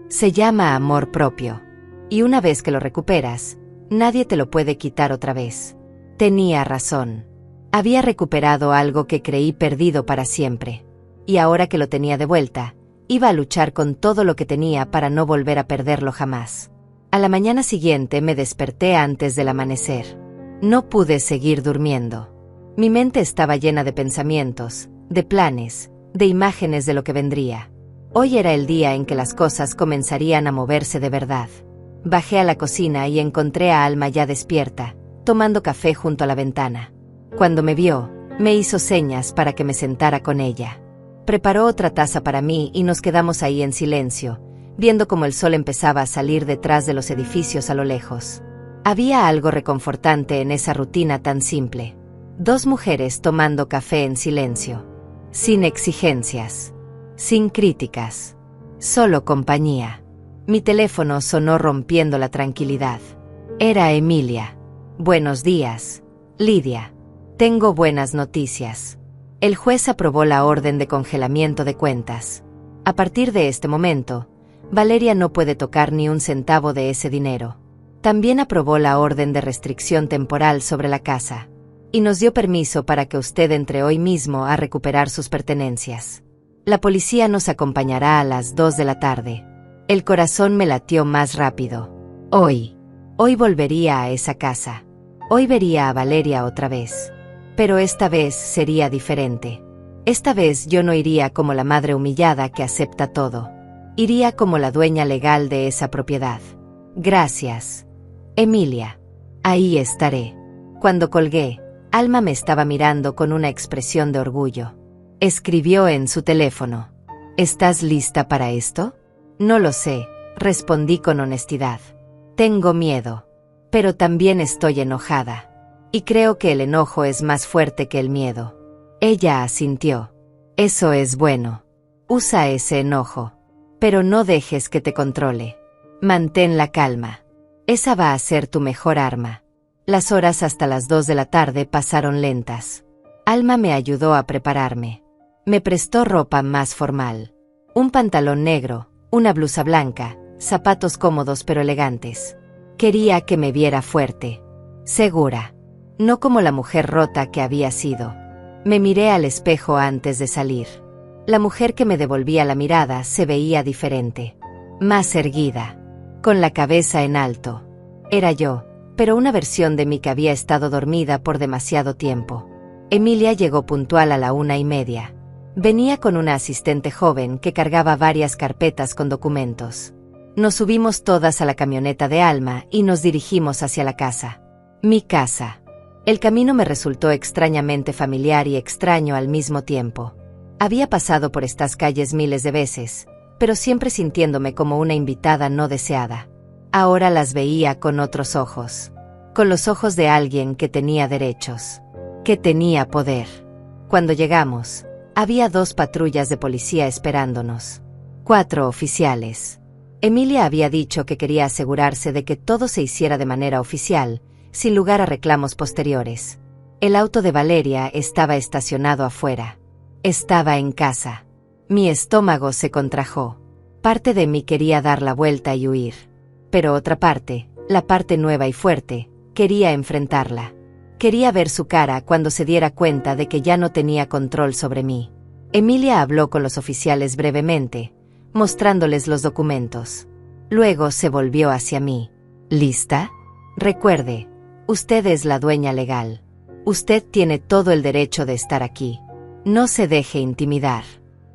Se llama amor propio. Y una vez que lo recuperas, nadie te lo puede quitar otra vez. Tenía razón. Había recuperado algo que creí perdido para siempre. Y ahora que lo tenía de vuelta, iba a luchar con todo lo que tenía para no volver a perderlo jamás. A la mañana siguiente me desperté antes del amanecer. No pude seguir durmiendo. Mi mente estaba llena de pensamientos, de planes, de imágenes de lo que vendría. Hoy era el día en que las cosas comenzarían a moverse de verdad. Bajé a la cocina y encontré a Alma ya despierta, tomando café junto a la ventana. Cuando me vio, me hizo señas para que me sentara con ella. Preparó otra taza para mí y nos quedamos ahí en silencio, viendo cómo el sol empezaba a salir detrás de los edificios a lo lejos. Había algo reconfortante en esa rutina tan simple. Dos mujeres tomando café en silencio. Sin exigencias. Sin críticas. Solo compañía. Mi teléfono sonó rompiendo la tranquilidad. Era Emilia. Buenos días, Lidia. Tengo buenas noticias. El juez aprobó la orden de congelamiento de cuentas. A partir de este momento, Valeria no puede tocar ni un centavo de ese dinero. También aprobó la orden de restricción temporal sobre la casa. Y nos dio permiso para que usted entre hoy mismo a recuperar sus pertenencias. La policía nos acompañará a las 2 de la tarde. El corazón me latió más rápido. Hoy volvería a esa casa. Hoy vería a Valeria otra vez. Pero esta vez sería diferente. Esta vez yo no iría como la madre humillada que acepta todo. Iría como la dueña legal de esa propiedad. Gracias, Emilia. Ahí estaré. Cuando colgué, Alma me estaba mirando con una expresión de orgullo. Escribió en su teléfono. ¿Estás lista para esto? No lo sé, respondí con honestidad. Tengo miedo. Pero también estoy enojada. Y creo que el enojo es más fuerte que el miedo. Ella asintió. Eso es bueno. Usa ese enojo. Pero no dejes que te controle. Mantén la calma. Esa va a ser tu mejor arma. Las horas hasta las 2 de la tarde pasaron lentas. Alma me ayudó a prepararme. Me prestó ropa más formal. Un pantalón negro, una blusa blanca, zapatos cómodos pero elegantes. Quería que me viera fuerte. Segura. No como la mujer rota que había sido. Me miré al espejo antes de salir. La mujer que me devolvía la mirada se veía diferente. Más erguida. Con la cabeza en alto. Era yo, pero una versión de mí que había estado dormida por demasiado tiempo. Emilia llegó puntual a la 1:30. Venía con una asistente joven que cargaba varias carpetas con documentos. Nos subimos todas a la camioneta de Alma y nos dirigimos hacia la casa. Mi casa. El camino me resultó extrañamente familiar y extraño al mismo tiempo. Había pasado por estas calles miles de veces, pero siempre sintiéndome como una invitada no deseada. Ahora las veía con otros ojos. Con los ojos de alguien que tenía derechos. Que tenía poder. Cuando llegamos, había 2 patrullas de policía esperándonos. 4 oficiales. Emilia había dicho que quería asegurarse de que todo se hiciera de manera oficial, sin lugar a reclamos posteriores. El auto de Valeria estaba estacionado afuera. Estaba en casa. Mi estómago se contrajo. Parte de mí quería dar la vuelta y huir. Pero otra parte, la parte nueva y fuerte, quería enfrentarla. Quería ver su cara cuando se diera cuenta de que ya no tenía control sobre mí. Emilia habló con los oficiales brevemente, mostrándoles los documentos. Luego se volvió hacia mí. ¿Lista? Recuerde, usted es la dueña legal. Usted tiene todo el derecho de estar aquí. No se deje intimidar.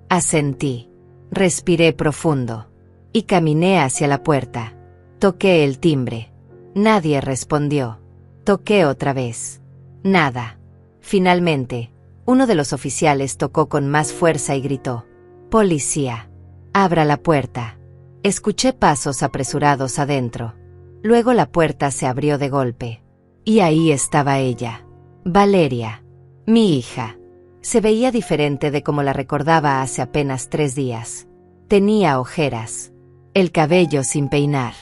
Asentí. Respiré profundo. Y caminé hacia la puerta. Toqué el timbre. Nadie respondió. Toqué otra vez. Nada. Finalmente, uno de los oficiales tocó con más fuerza y gritó. «Policía. Abra la puerta». Escuché pasos apresurados adentro. Luego la puerta se abrió de golpe. Y ahí estaba ella. Valeria. Mi hija. Se veía diferente de como la recordaba hace apenas 3 días. Tenía ojeras. El cabello sin peinar.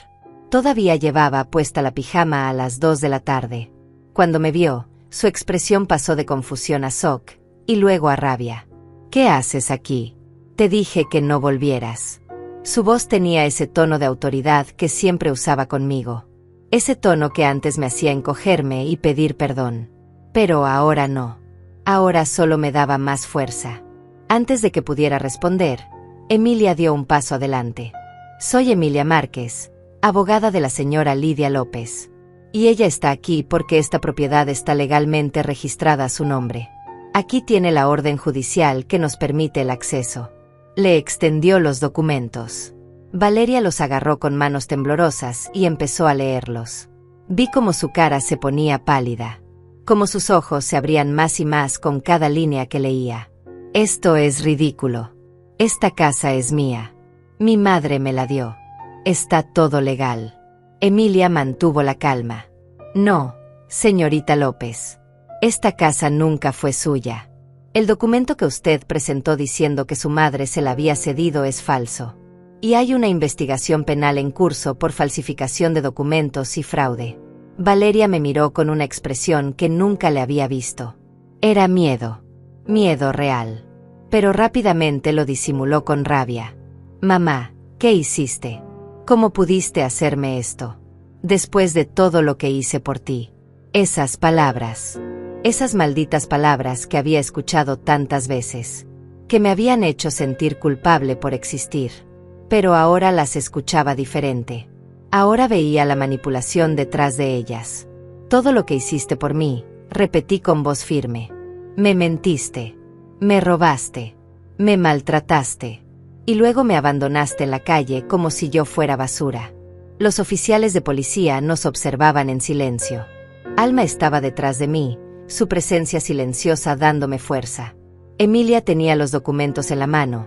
Todavía llevaba puesta la pijama a las 2 de la tarde. Cuando me vio, su expresión pasó de confusión a shock, y luego a rabia. «¿Qué haces aquí? Te dije que no volvieras». Su voz tenía ese tono de autoridad que siempre usaba conmigo. Ese tono que antes me hacía encogerme y pedir perdón. Pero ahora no. Ahora solo me daba más fuerza. Antes de que pudiera responder, Emilia dio un paso adelante. «Soy Emilia Márquez, abogada de la señora Lidia López. Y ella está aquí porque esta propiedad está legalmente registrada a su nombre. Aquí tiene la orden judicial que nos permite el acceso. Le extendió los documentos. Valeria los agarró con manos temblorosas y empezó a leerlos. Vi cómo su cara se ponía pálida, cómo sus ojos se abrían más y más con cada línea que leía. Esto es ridículo. Esta casa es mía. Mi madre me la dio. Está todo legal. Emilia mantuvo la calma. No, señorita López. Esta casa nunca fue suya. El documento que usted presentó diciendo que su madre se la había cedido es falso. Y hay una investigación penal en curso por falsificación de documentos y fraude. Valeria me miró con una expresión que nunca le había visto. Era miedo. Miedo real. Pero rápidamente lo disimuló con rabia. Mamá, ¿qué hiciste? ¿Cómo pudiste hacerme esto? Después de todo lo que hice por ti. Esas palabras. Esas malditas palabras que había escuchado tantas veces. Que me habían hecho sentir culpable por existir. Pero ahora las escuchaba diferente. Ahora veía la manipulación detrás de ellas. Todo lo que hiciste por mí, repetí con voz firme. Me mentiste. Me robaste. Me maltrataste. Y luego me abandonaste en la calle como si yo fuera basura. Los oficiales de policía nos observaban en silencio. Alma estaba detrás de mí, su presencia silenciosa dándome fuerza. Emilia tenía los documentos en la mano,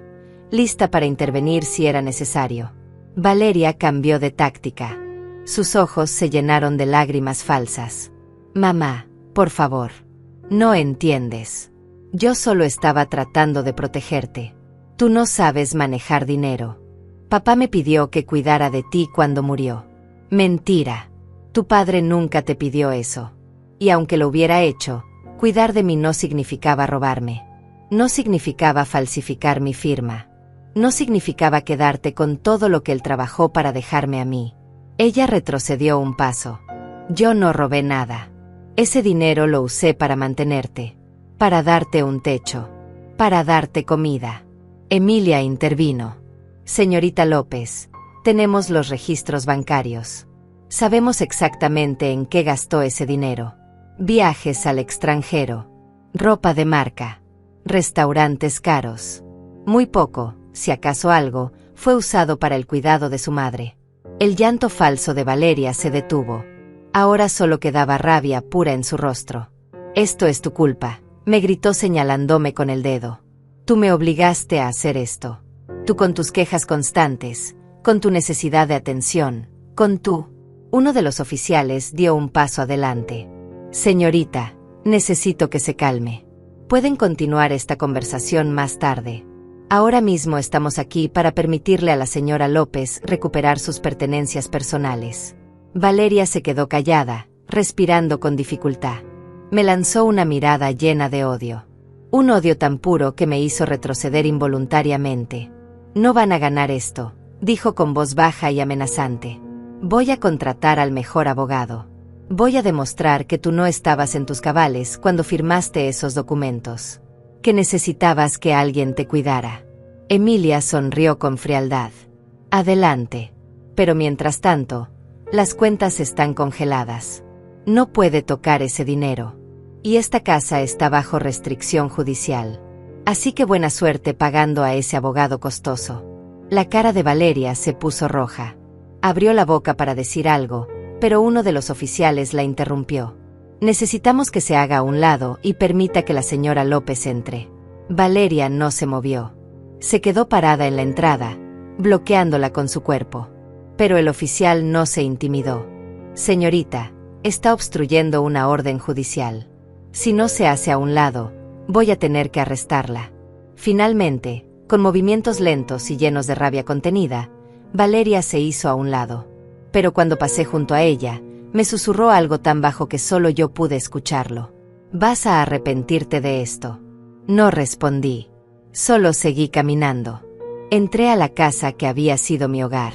lista para intervenir si era necesario. Valeria cambió de táctica. Sus ojos se llenaron de lágrimas falsas. Mamá, por favor. No entiendes. Yo solo estaba tratando de protegerte. Tú no sabes manejar dinero. Papá me pidió que cuidara de ti cuando murió. Mentira. Tu padre nunca te pidió eso. Y aunque lo hubiera hecho, cuidar de mí no significaba robarme. No significaba falsificar mi firma. No significaba quedarte con todo lo que él trabajó para dejarme a mí. Ella retrocedió un paso. Yo no robé nada. Ese dinero lo usé para mantenerte. Para darte un techo. Para darte comida. Emilia intervino. Señorita López, tenemos los registros bancarios. Sabemos exactamente en qué gastó ese dinero. Viajes al extranjero. Ropa de marca. Restaurantes caros. Muy poco, si acaso algo, fue usado para el cuidado de su madre. El llanto falso de Valeria se detuvo. Ahora solo quedaba rabia pura en su rostro. Esto es tu culpa, me gritó señalándome con el dedo. Tú me obligaste a hacer esto. Tú con tus quejas constantes, con tu necesidad de atención, con tú. Uno de los oficiales dio un paso adelante. Señorita, necesito que se calme. Pueden continuar esta conversación más tarde. Ahora mismo estamos aquí para permitirle a la señora López recuperar sus pertenencias personales. Valeria se quedó callada, respirando con dificultad. Me lanzó una mirada llena de odio. Un odio tan puro que me hizo retroceder involuntariamente. No van a ganar esto, dijo con voz baja y amenazante. Voy a contratar al mejor abogado. Voy a demostrar que tú no estabas en tus cabales cuando firmaste esos documentos. Que necesitabas que alguien te cuidara. Emilia sonrió con frialdad. Adelante. Pero mientras tanto, las cuentas están congeladas. No puede tocar ese dinero. Y esta casa está bajo restricción judicial. Así que buena suerte pagando a ese abogado costoso. La cara de Valeria se puso roja. Abrió la boca para decir algo, pero uno de los oficiales la interrumpió. Necesitamos que se haga a un lado y permita que la señora López entre. Valeria no se movió. Se quedó parada en la entrada, bloqueándola con su cuerpo. Pero el oficial no se intimidó. Señorita, está obstruyendo una orden judicial. Si no se hace a un lado, voy a tener que arrestarla. Finalmente, con movimientos lentos y llenos de rabia contenida, Valeria se hizo a un lado. Pero cuando pasé junto a ella, me susurró algo tan bajo que solo yo pude escucharlo. Vas a arrepentirte de esto. No respondí. Solo seguí caminando. Entré a la casa que había sido mi hogar.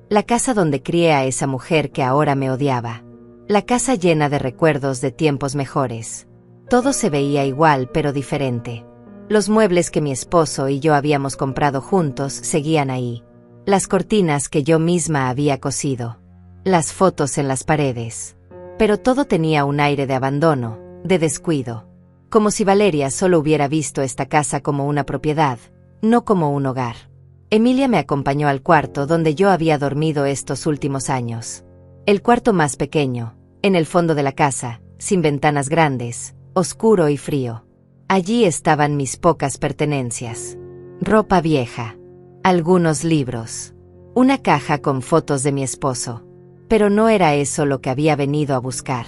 La casa donde crié a esa mujer que ahora me odiaba. La casa llena de recuerdos de tiempos mejores. Todo se veía igual pero diferente. Los muebles que mi esposo y yo habíamos comprado juntos seguían ahí. Las cortinas que yo misma había cosido. Las fotos en las paredes. Pero todo tenía un aire de abandono, de descuido. Como si Valeria solo hubiera visto esta casa como una propiedad, no como un hogar. Emilia me acompañó al cuarto donde yo había dormido estos últimos años. El cuarto más pequeño, en el fondo de la casa, sin ventanas grandes, oscuro y frío. Allí estaban mis pocas pertenencias. Ropa vieja, algunos libros, una caja con fotos de mi esposo. Pero no era eso lo que había venido a buscar.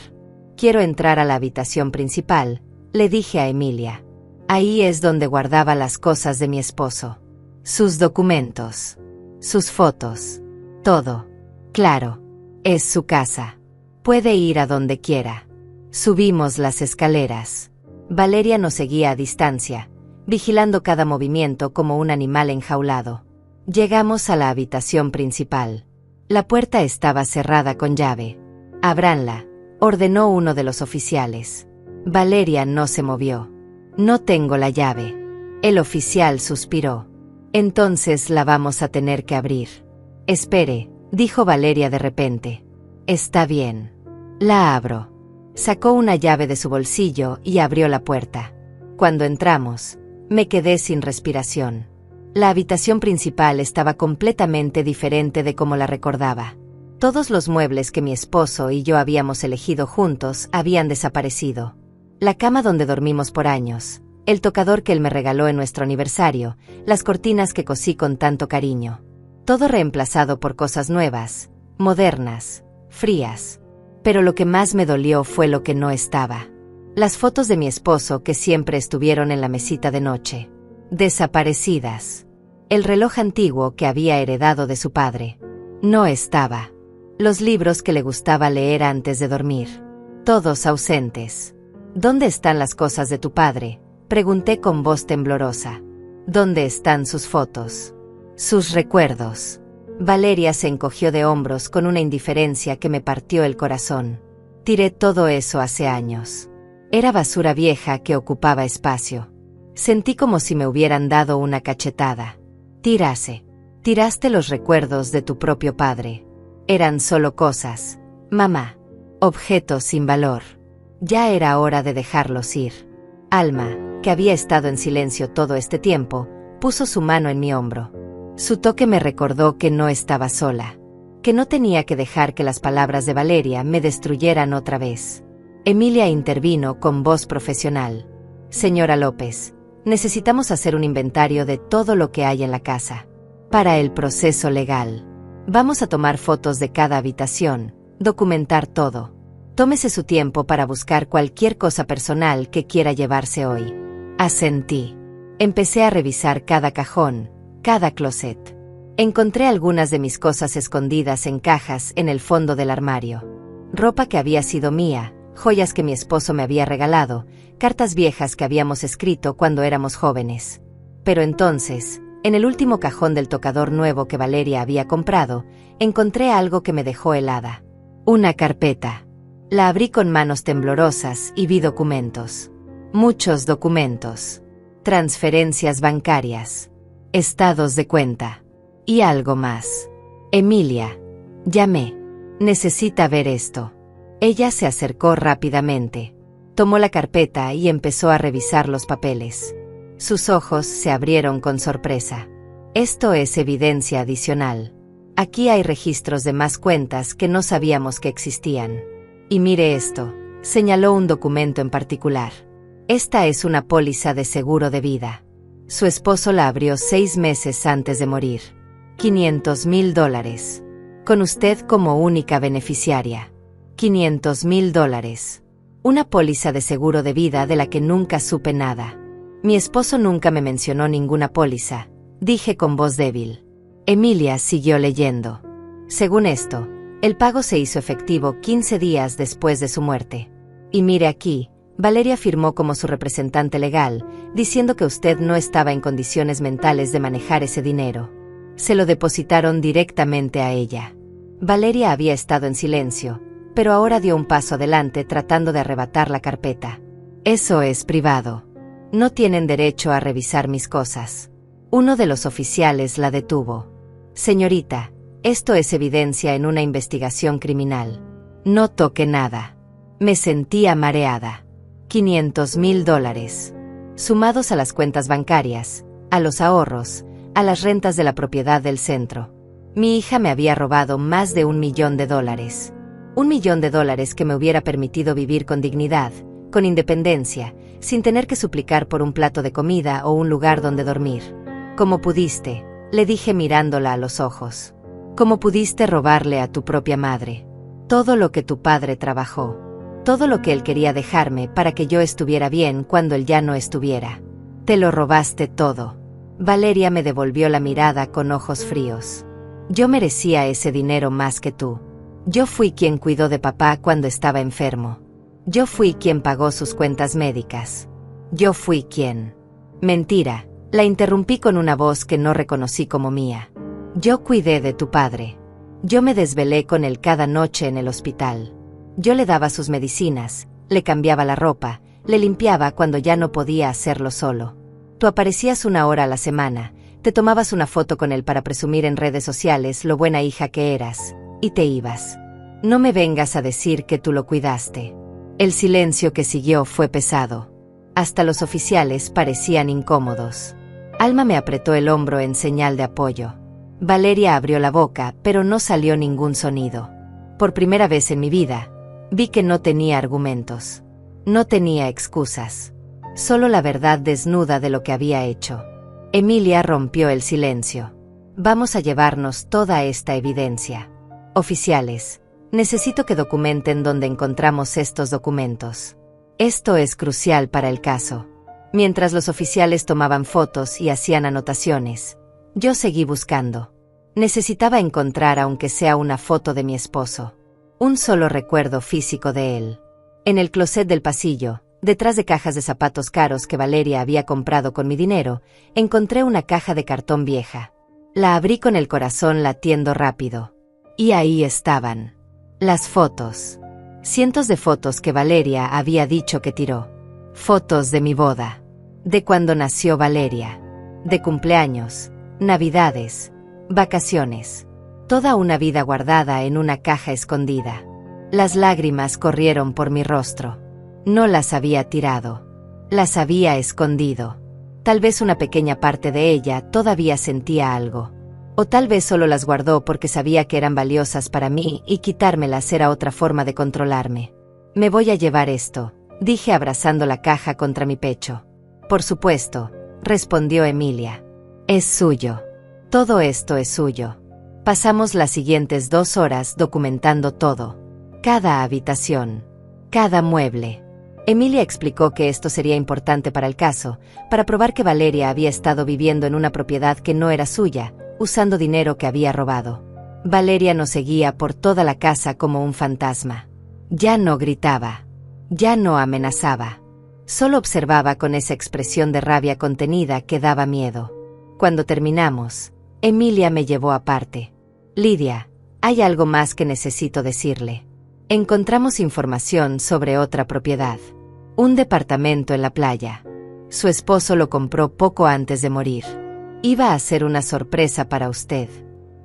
Quiero entrar a la habitación principal, le dije a Emilia. Ahí es donde guardaba las cosas de mi esposo. Sus documentos, sus fotos, todo. Claro, es su casa. Puede ir a donde quiera. Subimos las escaleras. Valeria nos seguía a distancia, vigilando cada movimiento como un animal enjaulado. Llegamos a la habitación principal. La puerta estaba cerrada con llave. «Ábranla», ordenó uno de los oficiales. Valeria no se movió. «No tengo la llave». El oficial suspiró. «Entonces la vamos a tener que abrir». «Espere», dijo Valeria de repente. «Está bien. La abro». Sacó una llave de su bolsillo y abrió la puerta. Cuando entramos, me quedé sin respiración. La habitación principal estaba completamente diferente de como la recordaba. Todos los muebles que mi esposo y yo habíamos elegido juntos habían desaparecido. La cama donde dormimos por años, el tocador que él me regaló en nuestro aniversario, las cortinas que cosí con tanto cariño. Todo reemplazado por cosas nuevas, modernas, frías. Pero lo que más me dolió fue lo que no estaba. Las fotos de mi esposo que siempre estuvieron en la mesita de noche. Desaparecidas. El reloj antiguo que había heredado de su padre. No estaba. Los libros que le gustaba leer antes de dormir. Todos ausentes. ¿Dónde están las cosas de tu padre?, pregunté con voz temblorosa. ¿Dónde están sus fotos? Sus recuerdos. Valeria se encogió de hombros con una indiferencia que me partió el corazón. Tiré todo eso hace años. Era basura vieja que ocupaba espacio. Sentí como si me hubieran dado una cachetada. Tiraste los recuerdos de tu propio padre. Eran solo cosas, mamá. Objetos sin valor. Ya era hora de dejarlos ir. Alma, que había estado en silencio todo este tiempo, puso su mano en mi hombro. Su toque me recordó que no estaba sola, que no tenía que dejar que las palabras de Valeria me destruyeran otra vez. Emilia intervino con voz profesional. Señora López, necesitamos hacer un inventario de todo lo que hay en la casa. Para el proceso legal. Vamos a tomar fotos de cada habitación, documentar todo. Tómese su tiempo para buscar cualquier cosa personal que quiera llevarse hoy. Asentí. Empecé a revisar cada cajón, cada closet. Encontré algunas de mis cosas escondidas en cajas en el fondo del armario. Ropa que había sido mía, joyas que mi esposo me había regalado, cartas viejas que habíamos escrito cuando éramos jóvenes. Pero entonces, en el último cajón del tocador nuevo que Valeria había comprado, encontré algo que me dejó helada. Una carpeta. La abrí con manos temblorosas y vi documentos. Muchos documentos. Transferencias bancarias. Estados de cuenta. Y algo más. Emilia. Llamé. Necesita ver esto. Ella se acercó rápidamente. Tomó la carpeta y empezó a revisar los papeles. Sus ojos se abrieron con sorpresa. Esto es evidencia adicional. Aquí hay registros de más cuentas que no sabíamos que existían. Y mire esto, señaló un documento en particular. Esta es una póliza de seguro de vida. Su esposo la abrió 6 meses antes de morir. $500,000. Con usted como única beneficiaria. $500,000. Una póliza de seguro de vida de la que nunca supe nada. Mi esposo nunca me mencionó ninguna póliza, dije con voz débil. Emilia siguió leyendo. Según esto, el pago se hizo efectivo 15 días después de su muerte. Y mire aquí, Valeria firmó como su representante legal, diciendo que usted no estaba en condiciones mentales de manejar ese dinero. Se lo depositaron directamente a ella. Valeria había estado en silencio, pero ahora dio un paso adelante tratando de arrebatar la carpeta. Eso es privado. No tienen derecho a revisar mis cosas. Uno de los oficiales la detuvo. Señorita, esto es evidencia en una investigación criminal. No toque nada. Me sentía mareada. $500,000. Sumados a las cuentas bancarias, a los ahorros, a las rentas de la propiedad del centro. Mi hija me había robado más de $1 millón. $1 millón que me hubiera permitido vivir con dignidad, con independencia, sin tener que suplicar por un plato de comida o un lugar donde dormir. ¿Cómo pudiste?, le dije mirándola a los ojos. ¿Cómo pudiste robarle a tu propia madre? Todo lo que tu padre trabajó. Todo lo que él quería dejarme para que yo estuviera bien cuando él ya no estuviera. Te lo robaste todo. Valeria me devolvió la mirada con ojos fríos. Yo merecía ese dinero más que tú. Yo fui quien cuidó de papá cuando estaba enfermo. Yo fui quien pagó sus cuentas médicas. Yo fui quien... Mentira, la interrumpí con una voz que no reconocí como mía. Yo cuidé de tu padre. Yo me desvelé con él cada noche en el hospital. Yo le daba sus medicinas, le cambiaba la ropa, le limpiaba cuando ya no podía hacerlo solo. Tú aparecías 1 hora a la semana, te tomabas una foto con él para presumir en redes sociales lo buena hija que eras, y te ibas. No me vengas a decir que tú lo cuidaste. El silencio que siguió fue pesado. Hasta los oficiales parecían incómodos. Alma me apretó el hombro en señal de apoyo. Valeria abrió la boca, pero no salió ningún sonido. Por primera vez en mi vida, vi que no tenía argumentos. No tenía excusas. Solo la verdad desnuda de lo que había hecho. Emilia rompió el silencio. Vamos a llevarnos toda esta evidencia. Oficiales, necesito que documenten dónde encontramos estos documentos. Esto es crucial para el caso. Mientras los oficiales tomaban fotos y hacían anotaciones, yo seguí buscando. Necesitaba encontrar aunque sea una foto de mi esposo. Un solo recuerdo físico de él. En el closet del pasillo, detrás de cajas de zapatos caros que Valeria había comprado con mi dinero, encontré una caja de cartón vieja. La abrí con el corazón latiendo rápido. Y ahí estaban. Las fotos. Cientos de fotos que Valeria había dicho que tiró. Fotos de mi boda. De cuando nació Valeria. De cumpleaños, navidades, vacaciones. Toda una vida guardada en una caja escondida. Las lágrimas corrieron por mi rostro. No las había tirado. Las había escondido. Tal vez una pequeña parte de ella todavía sentía algo. O tal vez solo las guardó porque sabía que eran valiosas para mí y quitármelas era otra forma de controlarme. Me voy a llevar esto, dije abrazando la caja contra mi pecho. Por supuesto, respondió Emilia. Es suyo. Todo esto es suyo. Pasamos las siguientes 2 horas documentando todo. Cada habitación. Cada mueble. Emilia explicó que esto sería importante para el caso, para probar que Valeria había estado viviendo en una propiedad que no era suya, usando dinero que había robado. Valeria nos seguía por toda la casa como un fantasma. Ya no gritaba. Ya no amenazaba. Solo observaba con esa expresión de rabia contenida que daba miedo. Cuando terminamos, Emilia me llevó aparte. Lidia, hay algo más que necesito decirle. Encontramos información sobre otra propiedad. Un departamento en la playa. Su esposo lo compró poco antes de morir. Iba a ser una sorpresa para usted.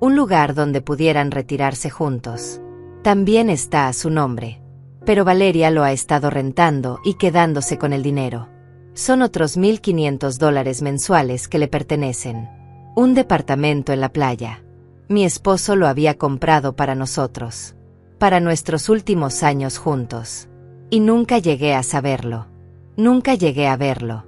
Un lugar donde pudieran retirarse juntos. También está a su nombre. Pero Valeria lo ha estado rentando y quedándose con el dinero. Son otros $1,500 mensuales que le pertenecen. Un departamento en la playa. Mi esposo lo había comprado para nosotros. Para nuestros últimos años juntos. Y nunca llegué a saberlo. Nunca llegué a verlo.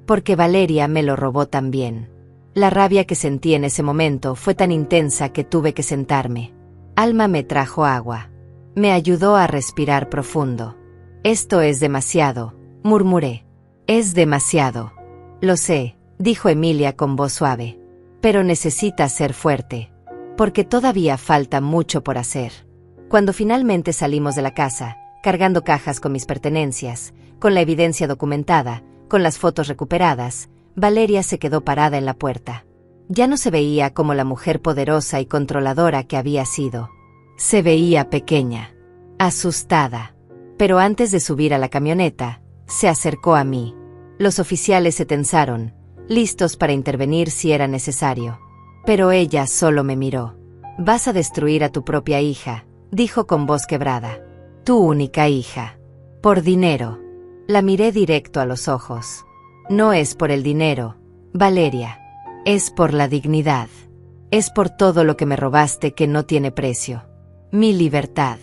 Porque Valeria me lo robó también. La rabia que sentí en ese momento fue tan intensa que tuve que sentarme. Alma me trajo agua. Me ayudó a respirar profundo. Esto es demasiado, murmuré. Es demasiado. Lo sé, dijo Emilia con voz suave. Pero necesitas ser fuerte. Porque todavía falta mucho por hacer. Cuando finalmente salimos de la casa, cargando cajas con mis pertenencias, con la evidencia documentada, con las fotos recuperadas, Valeria se quedó parada en la puerta. Ya no se veía como la mujer poderosa y controladora que había sido. Se veía pequeña, asustada. Pero antes de subir a la camioneta, se acercó a mí. Los oficiales se tensaron, listos para intervenir si era necesario. Pero ella solo me miró. Vas a destruir a tu propia hija, dijo con voz quebrada. Tu única hija. Por dinero. La miré directo a los ojos. No es por el dinero, Valeria. Es por la dignidad. Es por todo lo que me robaste que no tiene precio. Mi libertad.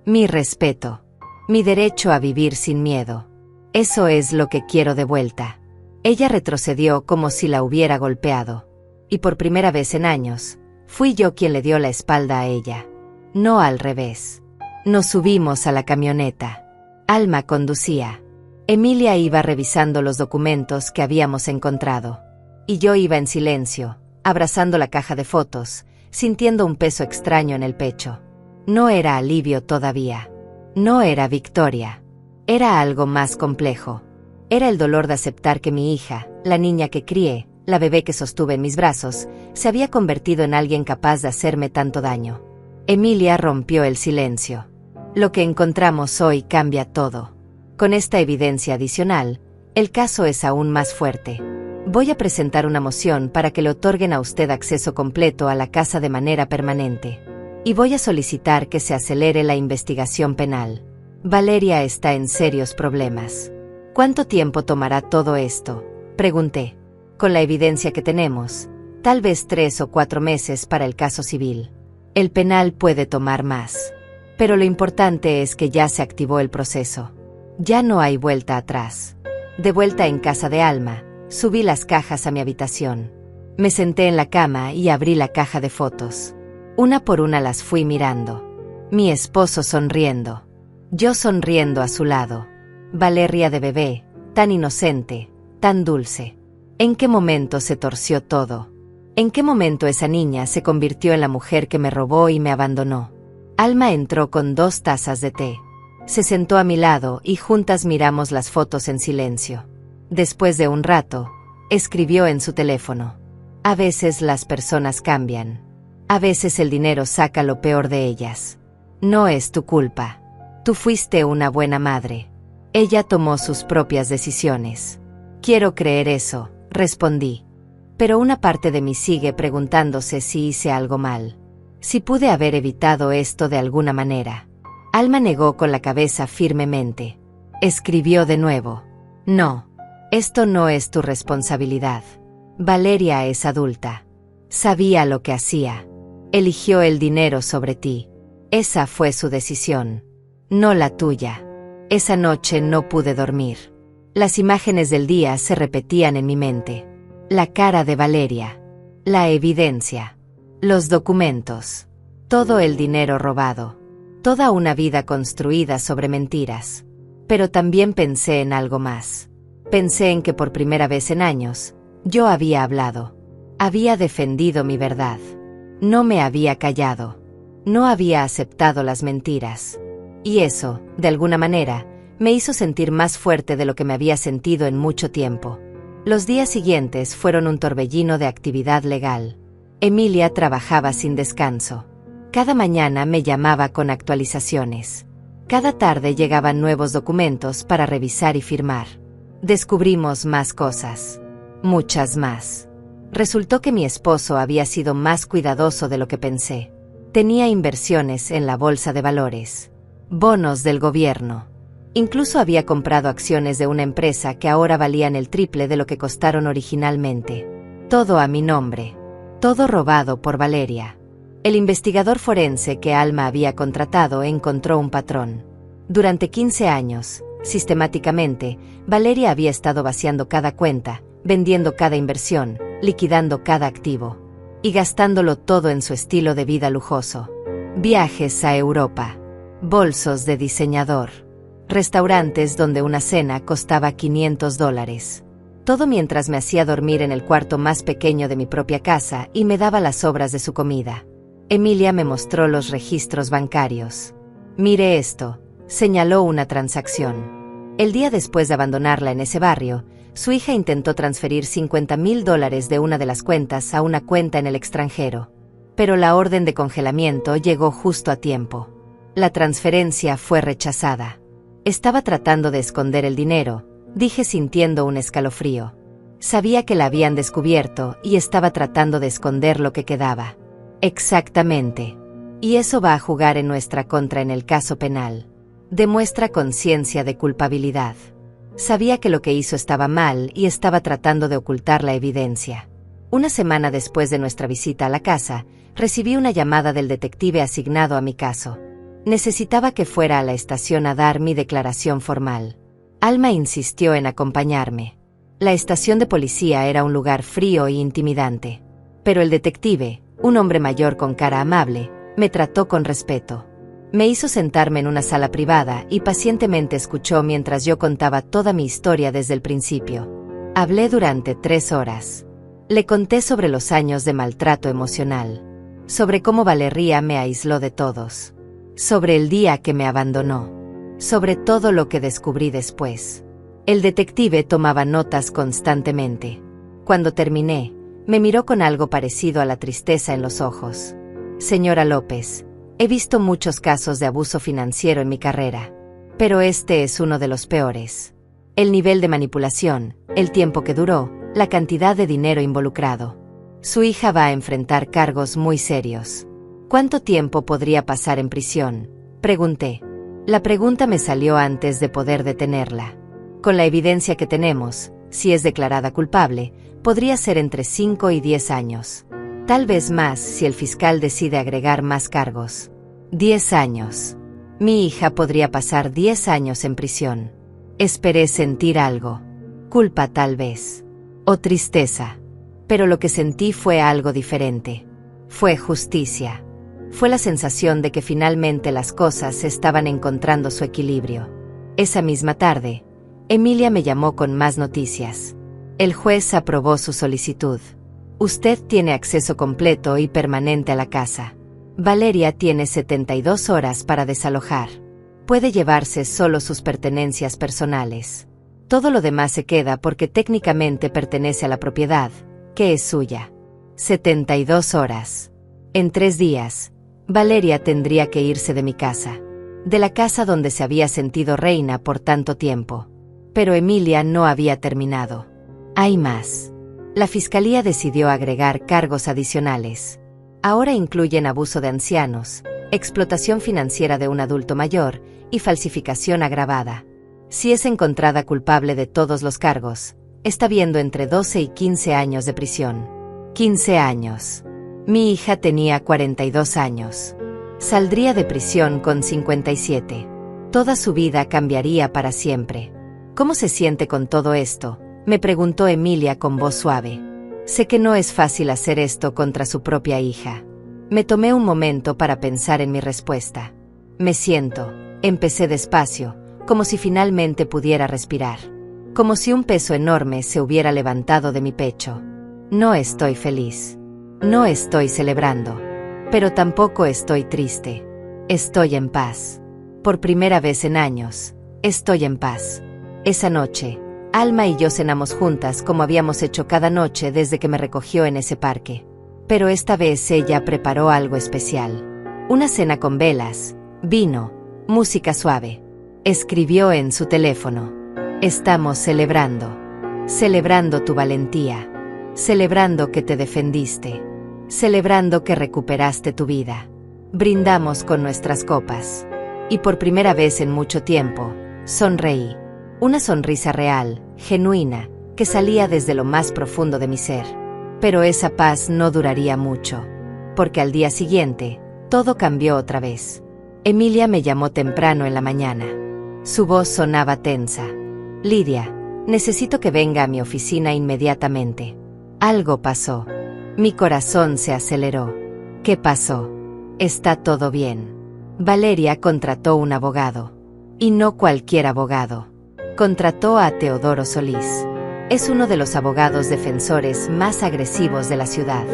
Mi respeto. Mi derecho a vivir sin miedo. Eso es lo que quiero de vuelta. Ella retrocedió como si la hubiera golpeado. Y por primera vez en años, fui yo quien le dio la espalda a ella. No al revés. Nos subimos a la camioneta. Alma conducía. Emilia iba revisando los documentos que habíamos encontrado. Y yo iba en silencio, abrazando la caja de fotos, sintiendo un peso extraño en el pecho. No era alivio todavía. No era victoria. Era algo más complejo. Era el dolor de aceptar que mi hija, la niña que crié, la bebé que sostuve en mis brazos, se había convertido en alguien capaz de hacerme tanto daño. Emilia rompió el silencio. Lo que encontramos hoy cambia todo. Con esta evidencia adicional, el caso es aún más fuerte. Voy a presentar una moción para que le otorguen a usted acceso completo a la casa de manera permanente. Y voy a solicitar que se acelere la investigación penal. Valeria está en serios problemas. ¿Cuánto tiempo tomará todo esto?, pregunté. Con la evidencia que tenemos, tal vez 3 o 4 meses para el caso civil. El penal puede tomar más. Pero lo importante es que ya se activó el proceso. Ya no hay vuelta atrás. De vuelta en casa de Alma, subí las cajas a mi habitación. Me senté en la cama y abrí la caja de fotos. Una por una las fui mirando. Mi esposo sonriendo. Yo sonriendo a su lado. Valeria de bebé, tan inocente, tan dulce. ¿En qué momento se torció todo? ¿En qué momento esa niña se convirtió en la mujer que me robó y me abandonó? Alma entró con 2 tazas de té. Se sentó a mi lado y juntas miramos las fotos en silencio. Después de un rato, escribió en su teléfono. A veces las personas cambian. A veces el dinero saca lo peor de ellas. No es tu culpa. Tú fuiste una buena madre. Ella tomó sus propias decisiones. Quiero creer eso, respondí. Pero una parte de mí sigue preguntándose si hice algo mal. Si pude haber evitado esto de alguna manera. Alma negó con la cabeza firmemente. Escribió de nuevo. No. Esto no es tu responsabilidad. Valeria es adulta. Sabía lo que hacía. Eligió el dinero sobre ti. Esa fue su decisión. No la tuya. Esa noche no pude dormir. Las imágenes del día se repetían en mi mente. La cara de Valeria. La evidencia. Los documentos. Todo el dinero robado. Toda una vida construida sobre mentiras. Pero también pensé en algo más. Pensé en que por primera vez en años, yo había hablado. Había defendido mi verdad. No me había callado. No había aceptado las mentiras. Y eso, de alguna manera, me hizo sentir más fuerte de lo que me había sentido en mucho tiempo. Los días siguientes fueron un torbellino de actividad legal. Emilia trabajaba sin descanso. Cada mañana me llamaba con actualizaciones. Cada tarde llegaban nuevos documentos para revisar y firmar. Descubrimos más cosas. Muchas más. Resultó que mi esposo había sido más cuidadoso de lo que pensé. Tenía inversiones en la bolsa de valores. Bonos del gobierno. Incluso había comprado acciones de una empresa que ahora valían el triple de lo que costaron originalmente. Todo a mi nombre. Todo robado por Valeria. El investigador forense que Alma había contratado encontró un patrón. Durante 15 años, sistemáticamente, Valeria había estado vaciando cada cuenta, vendiendo cada inversión, liquidando cada activo. Y gastándolo todo en su estilo de vida lujoso. Viajes a Europa. Bolsos de diseñador. Restaurantes donde una cena costaba $500. Todo mientras me hacía dormir en el cuarto más pequeño de mi propia casa y me daba las sobras de su comida. Emilia me mostró los registros bancarios. Mire esto, señaló una transacción. El día después de abandonarla en ese barrio, su hija intentó transferir $50,000 de una de las cuentas a una cuenta en el extranjero. Pero la orden de congelamiento llegó justo a tiempo. La transferencia fue rechazada. Estaba tratando de esconder el dinero, dije sintiendo un escalofrío. Sabía que la habían descubierto y estaba tratando de esconder lo que quedaba. Exactamente. Y eso va a jugar en nuestra contra en el caso penal. Demuestra conciencia de culpabilidad. Sabía que lo que hizo estaba mal y estaba tratando de ocultar la evidencia. Una semana después de nuestra visita a la casa, recibí una llamada del detective asignado a mi caso. Necesitaba que fuera a la estación a dar mi declaración formal. Alma insistió en acompañarme. La estación de policía era un lugar frío e intimidante. Pero el detective, un hombre mayor con cara amable, me trató con respeto. Me hizo sentarme en una sala privada y pacientemente escuchó mientras yo contaba toda mi historia desde el principio. Hablé durante 3 horas. Le conté sobre los años de maltrato emocional, sobre cómo Valeria me aisló de todos, sobre el día que me abandonó, sobre todo lo que descubrí después. El detective tomaba notas constantemente. Cuando terminé, me miró con algo parecido a la tristeza en los ojos. Señora López, he visto muchos casos de abuso financiero en mi carrera, pero este es uno de los peores. El nivel de manipulación, el tiempo que duró, la cantidad de dinero involucrado. Su hija va a enfrentar cargos muy serios. ¿Cuánto tiempo podría pasar en prisión?, pregunté. La pregunta me salió antes de poder detenerla. Con la evidencia que tenemos, si es declarada culpable, podría ser entre 5 y 10 años. Tal vez más si el fiscal decide agregar más cargos. 10 años. Mi hija podría pasar 10 años en prisión. Esperé sentir algo. Culpa tal vez. O tristeza. Pero lo que sentí fue algo diferente. Fue justicia. Fue la sensación de que finalmente las cosas estaban encontrando su equilibrio. Esa misma tarde, Emilia me llamó con más noticias. El juez aprobó su solicitud. Usted tiene acceso completo y permanente a la casa. Valeria tiene 72 horas para desalojar. Puede llevarse solo sus pertenencias personales. Todo lo demás se queda porque técnicamente pertenece a la propiedad, que es suya. 72 horas. En 3 días, Valeria tendría que irse de mi casa. De la casa donde se había sentido reina por tanto tiempo. Pero Emilia no había terminado. Hay más. La fiscalía decidió agregar cargos adicionales. Ahora incluyen abuso de ancianos, explotación financiera de un adulto mayor y falsificación agravada. Si es encontrada culpable de todos los cargos, está viendo entre 12 y 15 años de prisión. 15 años. Mi hija tenía 42 años. Saldría de prisión con 57. Toda su vida cambiaría para siempre. ¿Cómo se siente con todo esto?, me preguntó Emilia con voz suave. Sé que no es fácil hacer esto contra su propia hija. Me tomé un momento para pensar en mi respuesta. Me siento, empecé despacio, como si finalmente pudiera respirar. Como si un peso enorme se hubiera levantado de mi pecho. No estoy feliz. No estoy celebrando. Pero tampoco estoy triste. Estoy en paz. Por primera vez en años, estoy en paz. Esa noche, Alma y yo cenamos juntas como habíamos hecho cada noche desde que me recogió en ese parque. Pero esta vez ella preparó algo especial. Una cena con velas, vino, música suave. Escribió en su teléfono: estamos celebrando. Celebrando tu valentía. Celebrando que te defendiste. Celebrando que recuperaste tu vida. Brindamos con nuestras copas. Y por primera vez en mucho tiempo, sonreí. Una sonrisa real, genuina, que salía desde lo más profundo de mi ser. Pero esa paz no duraría mucho. Porque al día siguiente, todo cambió otra vez. Emilia me llamó temprano en la mañana. Su voz sonaba tensa. Lidia, necesito que venga a mi oficina inmediatamente. Algo pasó. Mi corazón se aceleró. ¿Qué pasó? Está todo bien. Valeria contrató un abogado. Y no cualquier abogado. Contrató a Teodoro Solís. Es uno de los abogados defensores más agresivos de la ciudad.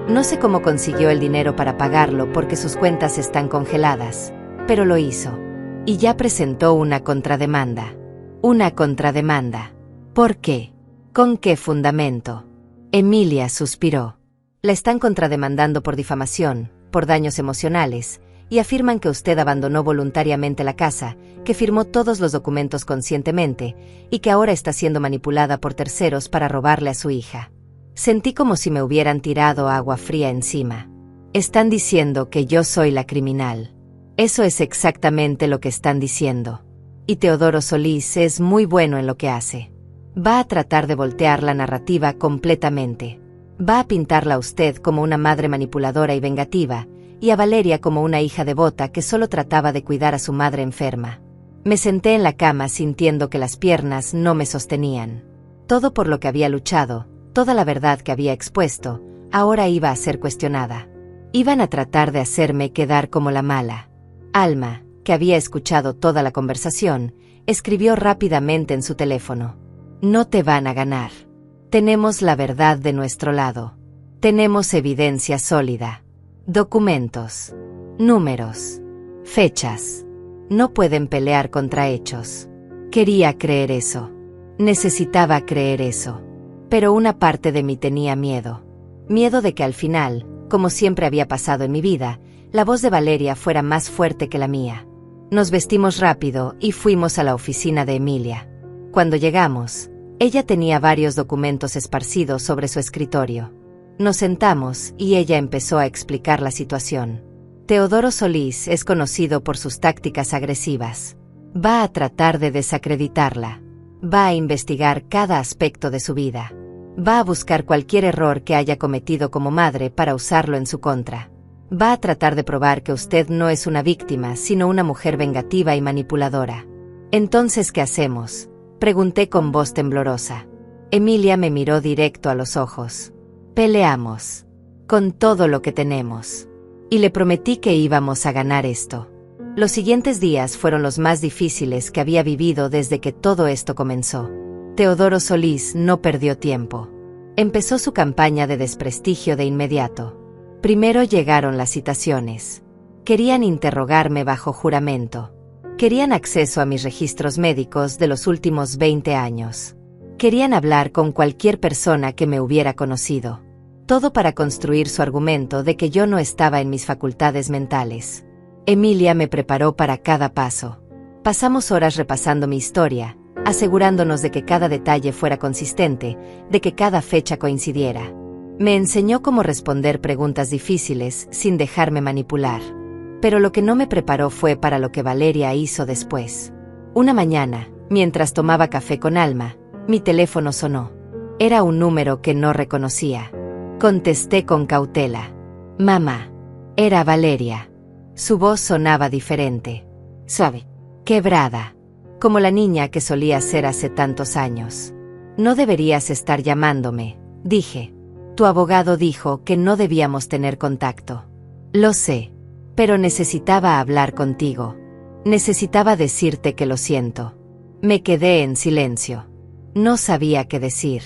No sé cómo consiguió el dinero para pagarlo porque sus cuentas están congeladas, pero lo hizo. Y ya presentó una contrademanda. Una contrademanda. ¿Por qué? ¿Con qué fundamento? Emilia suspiró. La están contrademandando por difamación, por daños emocionales, y afirman que usted abandonó voluntariamente la casa, que firmó todos los documentos conscientemente, y que ahora está siendo manipulada por terceros para robarle a su hija. Sentí como si me hubieran tirado agua fría encima. Están diciendo que yo soy la criminal. Eso es exactamente lo que están diciendo. Y Teodoro Solís es muy bueno en lo que hace. Va a tratar de voltear la narrativa completamente. Va a pintarla a usted como una madre manipuladora y vengativa, y a Valeria como una hija devota que solo trataba de cuidar a su madre enferma. Me senté en la cama sintiendo que las piernas no me sostenían. Todo por lo que había luchado, toda la verdad que había expuesto, ahora iba a ser cuestionada. Iban a tratar de hacerme quedar como la mala. Alma, que había escuchado toda la conversación, escribió rápidamente en su teléfono. No te van a ganar. Tenemos la verdad de nuestro lado. Tenemos evidencia sólida. Documentos. Números. Fechas. No pueden pelear contra hechos. Quería creer eso. Necesitaba creer eso. Pero una parte de mí tenía miedo. Miedo de que al final, como siempre había pasado en mi vida, la voz de Valeria fuera más fuerte que la mía. Nos vestimos rápido y fuimos a la oficina de Emilia. Cuando llegamos, ella tenía varios documentos esparcidos sobre su escritorio. Nos sentamos y ella empezó a explicar la situación. Teodoro Solís es conocido por sus tácticas agresivas. Va a tratar de desacreditarla. Va a investigar cada aspecto de su vida. Va a buscar cualquier error que haya cometido como madre para usarlo en su contra. Va a tratar de probar que usted no es una víctima, sino una mujer vengativa y manipuladora. Entonces, ¿qué hacemos?, pregunté con voz temblorosa. Emilia me miró directo a los ojos. Peleamos. Con todo lo que tenemos. Y le prometí que íbamos a ganar esto. Los siguientes días fueron los más difíciles que había vivido desde que todo esto comenzó. Teodoro Solís no perdió tiempo. Empezó su campaña de desprestigio de inmediato. Primero llegaron las citaciones. Querían interrogarme bajo juramento. Querían acceso a mis registros médicos de los últimos 20 años. Querían hablar con cualquier persona que me hubiera conocido. Todo para construir su argumento de que yo no estaba en mis facultades mentales. Emilia me preparó para cada paso. Pasamos horas repasando mi historia, asegurándonos de que cada detalle fuera consistente, de que cada fecha coincidiera. Me enseñó cómo responder preguntas difíciles sin dejarme manipular. Pero lo que no me preparó fue para lo que Valeria hizo después. Una mañana, mientras tomaba café con Alma, mi teléfono sonó. Era un número que no reconocía. Contesté con cautela. Mamá. Era Valeria. Su voz sonaba diferente. Suave. Quebrada. Como la niña que solía ser hace tantos años. No deberías estar llamándome, dije. Tu abogado dijo que no debíamos tener contacto. Lo sé. Pero necesitaba hablar contigo. Necesitaba decirte que lo siento. Me quedé en silencio. No sabía qué decir.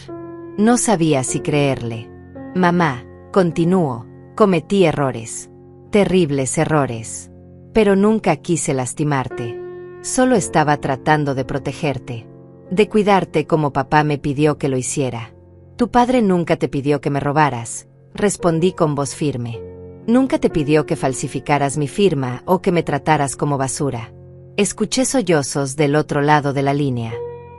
No sabía si creerle. Mamá, continuó, cometí errores. Terribles errores. Pero nunca quise lastimarte. Solo estaba tratando de protegerte. De cuidarte como papá me pidió que lo hiciera. Tu padre nunca te pidió que me robaras, respondí con voz firme. Nunca te pidió que falsificaras mi firma o que me trataras como basura. Escuché sollozos del otro lado de la línea.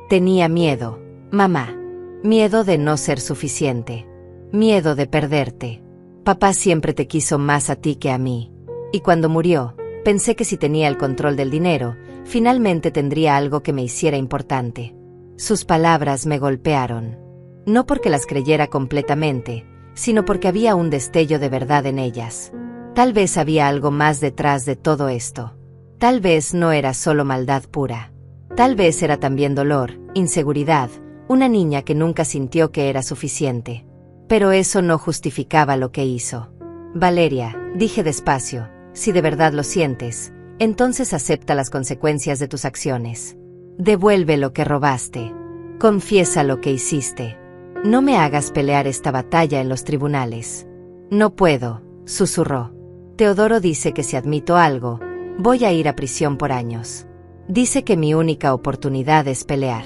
Tenía miedo, mamá. Miedo de no ser suficiente. Miedo de perderte. Papá siempre te quiso más a ti que a mí. Y cuando murió, pensé que si tenía el control del dinero, finalmente tendría algo que me hiciera importante. Sus palabras me golpearon. No porque las creyera completamente, sino porque había un destello de verdad en ellas. Tal vez había algo más detrás de todo esto. Tal vez no era solo maldad pura. Tal vez era también dolor, inseguridad, una niña que nunca sintió que era suficiente. Pero eso no justificaba lo que hizo. Valeria, dije despacio, si de verdad lo sientes, entonces acepta las consecuencias de tus acciones. Devuelve lo que robaste. Confiesa lo que hiciste. No me hagas pelear esta batalla en los tribunales. No puedo, susurró. Teodoro dice que si admito algo, voy a ir a prisión por años. Dice que mi única oportunidad es pelear.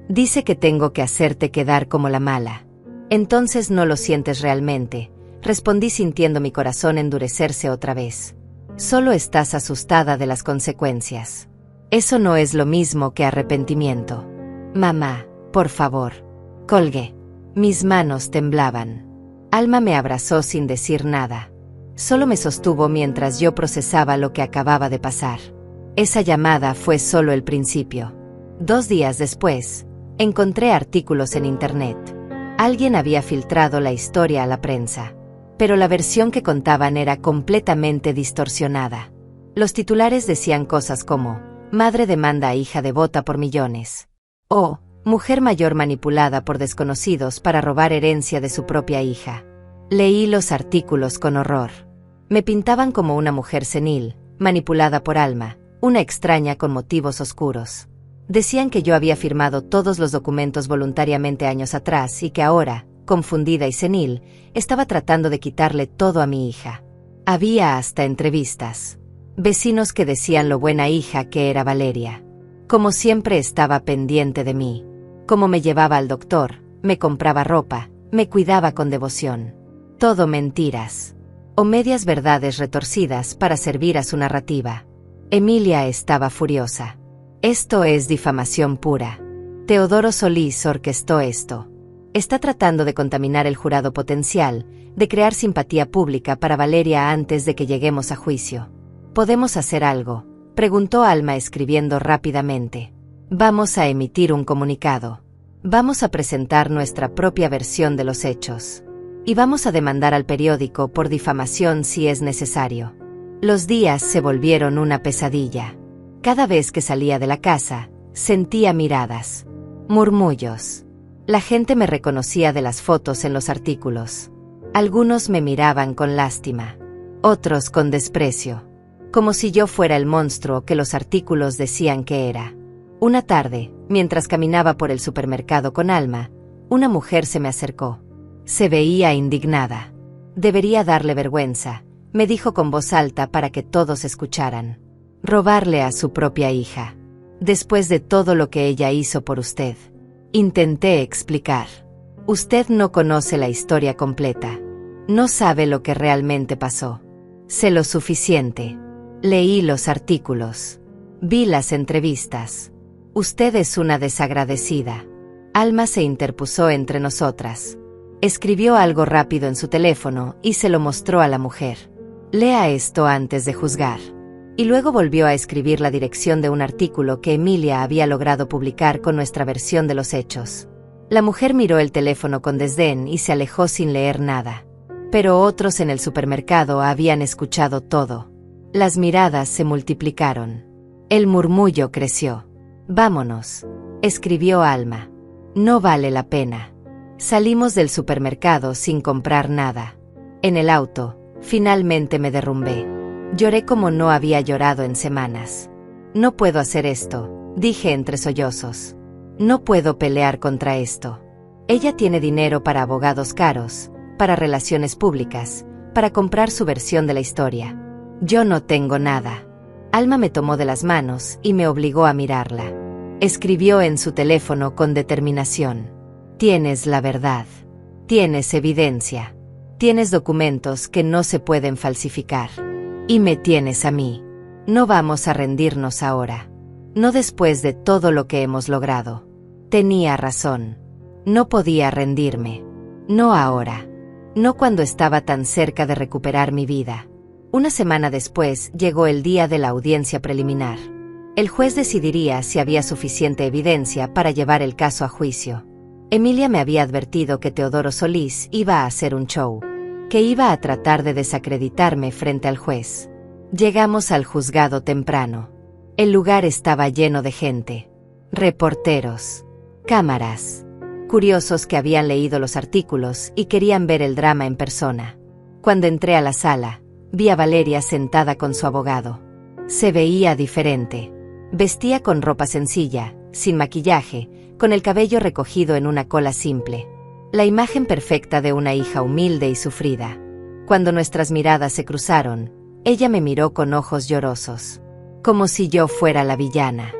Dice que tengo que hacerte quedar como la mala. Entonces no lo sientes realmente, respondí sintiendo mi corazón endurecerse otra vez. Solo estás asustada de las consecuencias. Eso no es lo mismo que arrepentimiento. Mamá, por favor. Colgué. Mis manos temblaban. Alma me abrazó sin decir nada. Solo me sostuvo mientras yo procesaba lo que acababa de pasar. Esa llamada fue solo el principio. 2 días después, encontré artículos en internet. Alguien había filtrado la historia a la prensa, pero la versión que contaban era completamente distorsionada. Los titulares decían cosas como: madre demanda a hija devota por millones, o mujer mayor manipulada por desconocidos para robar herencia de su propia hija. Leí los artículos con horror. Me pintaban como una mujer senil, manipulada por Alma, una extraña con motivos oscuros. Decían que yo había firmado todos los documentos voluntariamente años atrás y que ahora, confundida y senil, estaba tratando de quitarle todo a mi hija. Había hasta entrevistas. Vecinos que decían lo buena hija que era Valeria. Como siempre estaba pendiente de mí. Como me llevaba al doctor, me compraba ropa, me cuidaba con devoción. Todo mentiras. O medias verdades retorcidas para servir a su narrativa. Emilia estaba furiosa. Esto es difamación pura. Teodoro Solís orquestó esto. Está tratando de contaminar el jurado potencial, de crear simpatía pública para Valeria antes de que lleguemos a juicio. ¿Podemos hacer algo?, preguntó Alma escribiendo rápidamente. Vamos a emitir un comunicado. Vamos a presentar nuestra propia versión de los hechos. Y vamos a demandar al periódico por difamación si es necesario. Los días se volvieron una pesadilla. Cada vez que salía de la casa, sentía miradas, murmullos. La gente me reconocía de las fotos en los artículos. Algunos me miraban con lástima, otros con desprecio, como si yo fuera el monstruo que los artículos decían que era. Una tarde, mientras caminaba por el supermercado con Alma, una mujer se me acercó. Se veía indignada. Debería darle vergüenza, me dijo con voz alta para que todos escucharan. Robarle a su propia hija. Después de todo lo que ella hizo por usted. Intenté explicar. Usted no conoce la historia completa. No sabe lo que realmente pasó. Sé lo suficiente. Leí los artículos. Vi las entrevistas. Usted es una desagradecida. Alma se interpuso entre nosotras. Escribió algo rápido en su teléfono y se lo mostró a la mujer. Lea esto antes de juzgar. Y luego volvió a escribir la dirección de un artículo que Emilia había logrado publicar con nuestra versión de los hechos. La mujer miró el teléfono con desdén y se alejó sin leer nada. Pero otros en el supermercado habían escuchado todo. Las miradas se multiplicaron. El murmullo creció. Vámonos, escribió Alma. No vale la pena. Salimos del supermercado sin comprar nada. En el auto, finalmente me derrumbé. Lloré como no había llorado en semanas. No puedo hacer esto, dije entre sollozos. No puedo pelear contra esto. Ella tiene dinero para abogados caros, para relaciones públicas, para comprar su versión de la historia. Yo no tengo nada. Alma me tomó de las manos y me obligó a mirarla. Escribió en su teléfono con determinación. Tienes la verdad. Tienes evidencia. Tienes documentos que no se pueden falsificar. Y me tienes a mí. No vamos a rendirnos ahora. No después de todo lo que hemos logrado. Tenía razón. No podía rendirme. No ahora. No cuando estaba tan cerca de recuperar mi vida. Una semana después llegó el día de la audiencia preliminar. El juez decidiría si había suficiente evidencia para llevar el caso a juicio. Emilia me había advertido que Teodoro Solís iba a hacer un show, que iba a tratar de desacreditarme frente al juez. Llegamos al juzgado temprano. El lugar estaba lleno de gente. Reporteros. Cámaras. Curiosos que habían leído los artículos y querían ver el drama en persona. Cuando entré a la sala, vi a Valeria sentada con su abogado. Se veía diferente. Vestía con ropa sencilla, sin maquillaje, con el cabello recogido en una cola simple. La imagen perfecta de una hija humilde y sufrida. Cuando nuestras miradas se cruzaron, ella me miró con ojos llorosos. Como si yo fuera la villana.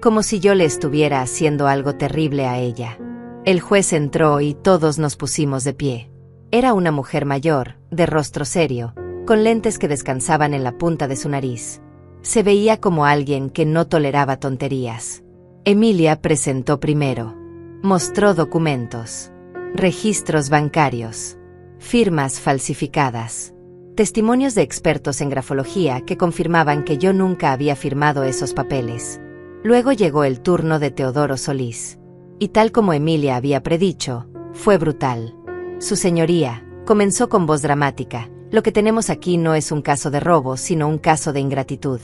Como si yo le estuviera haciendo algo terrible a ella. El juez entró y todos nos pusimos de pie. Era una mujer mayor, de rostro serio, con lentes que descansaban en la punta de su nariz. Se veía como alguien que no toleraba tonterías. Emilia presentó primero. Mostró documentos. Registros bancarios. Firmas falsificadas. Testimonios de expertos en grafología que confirmaban que yo nunca había firmado esos papeles. Luego llegó el turno de Teodoro Solís. Y tal como Emilia había predicho, fue brutal. Su señoría, comenzó con voz dramática, lo que tenemos aquí no es un caso de robo, sino un caso de ingratitud.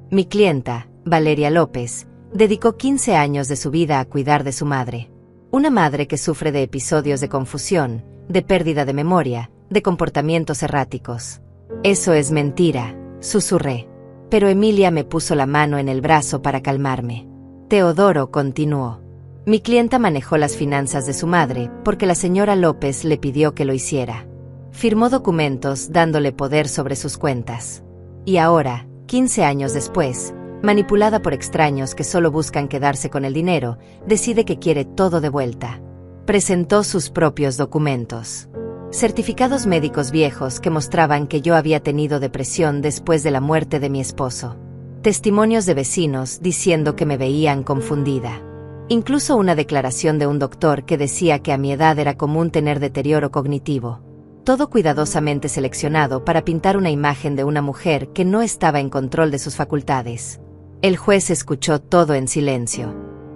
Mi clienta, Valeria López, dedicó 15 años de su vida a cuidar de su madre. Una madre que sufre de episodios de confusión, de pérdida de memoria, de comportamientos erráticos. Eso es mentira, susurré. Pero Emilia me puso la mano en el brazo para calmarme. Teodoro continuó. Mi clienta manejó las finanzas de su madre porque la señora López le pidió que lo hiciera. Firmó documentos dándole poder sobre sus cuentas. Y ahora, 15 años después, manipulada por extraños que solo buscan quedarse con el dinero, decide que quiere todo de vuelta. Presentó sus propios documentos. Certificados médicos viejos que mostraban que yo había tenido depresión después de la muerte de mi esposo. Testimonios de vecinos diciendo que me veían confundida. Incluso una declaración de un doctor que decía que a mi edad era común tener deterioro cognitivo. Todo cuidadosamente seleccionado para pintar una imagen de una mujer que no estaba en control de sus facultades. El juez escuchó todo en silencio.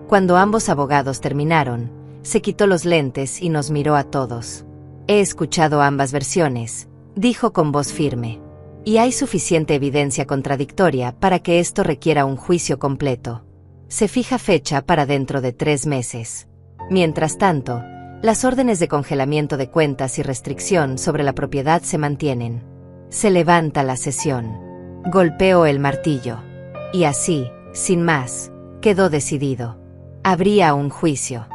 Cuando ambos abogados terminaron, se quitó los lentes y nos miró a todos. He escuchado ambas versiones, dijo con voz firme. Y hay suficiente evidencia contradictoria para que esto requiera un juicio completo. Se fija fecha para dentro de 3 meses. Mientras tanto, las órdenes de congelamiento de cuentas y restricción sobre la propiedad se mantienen. Se levanta la sesión. Golpeó el martillo. Y así, sin más, quedó decidido. Habría un juicio.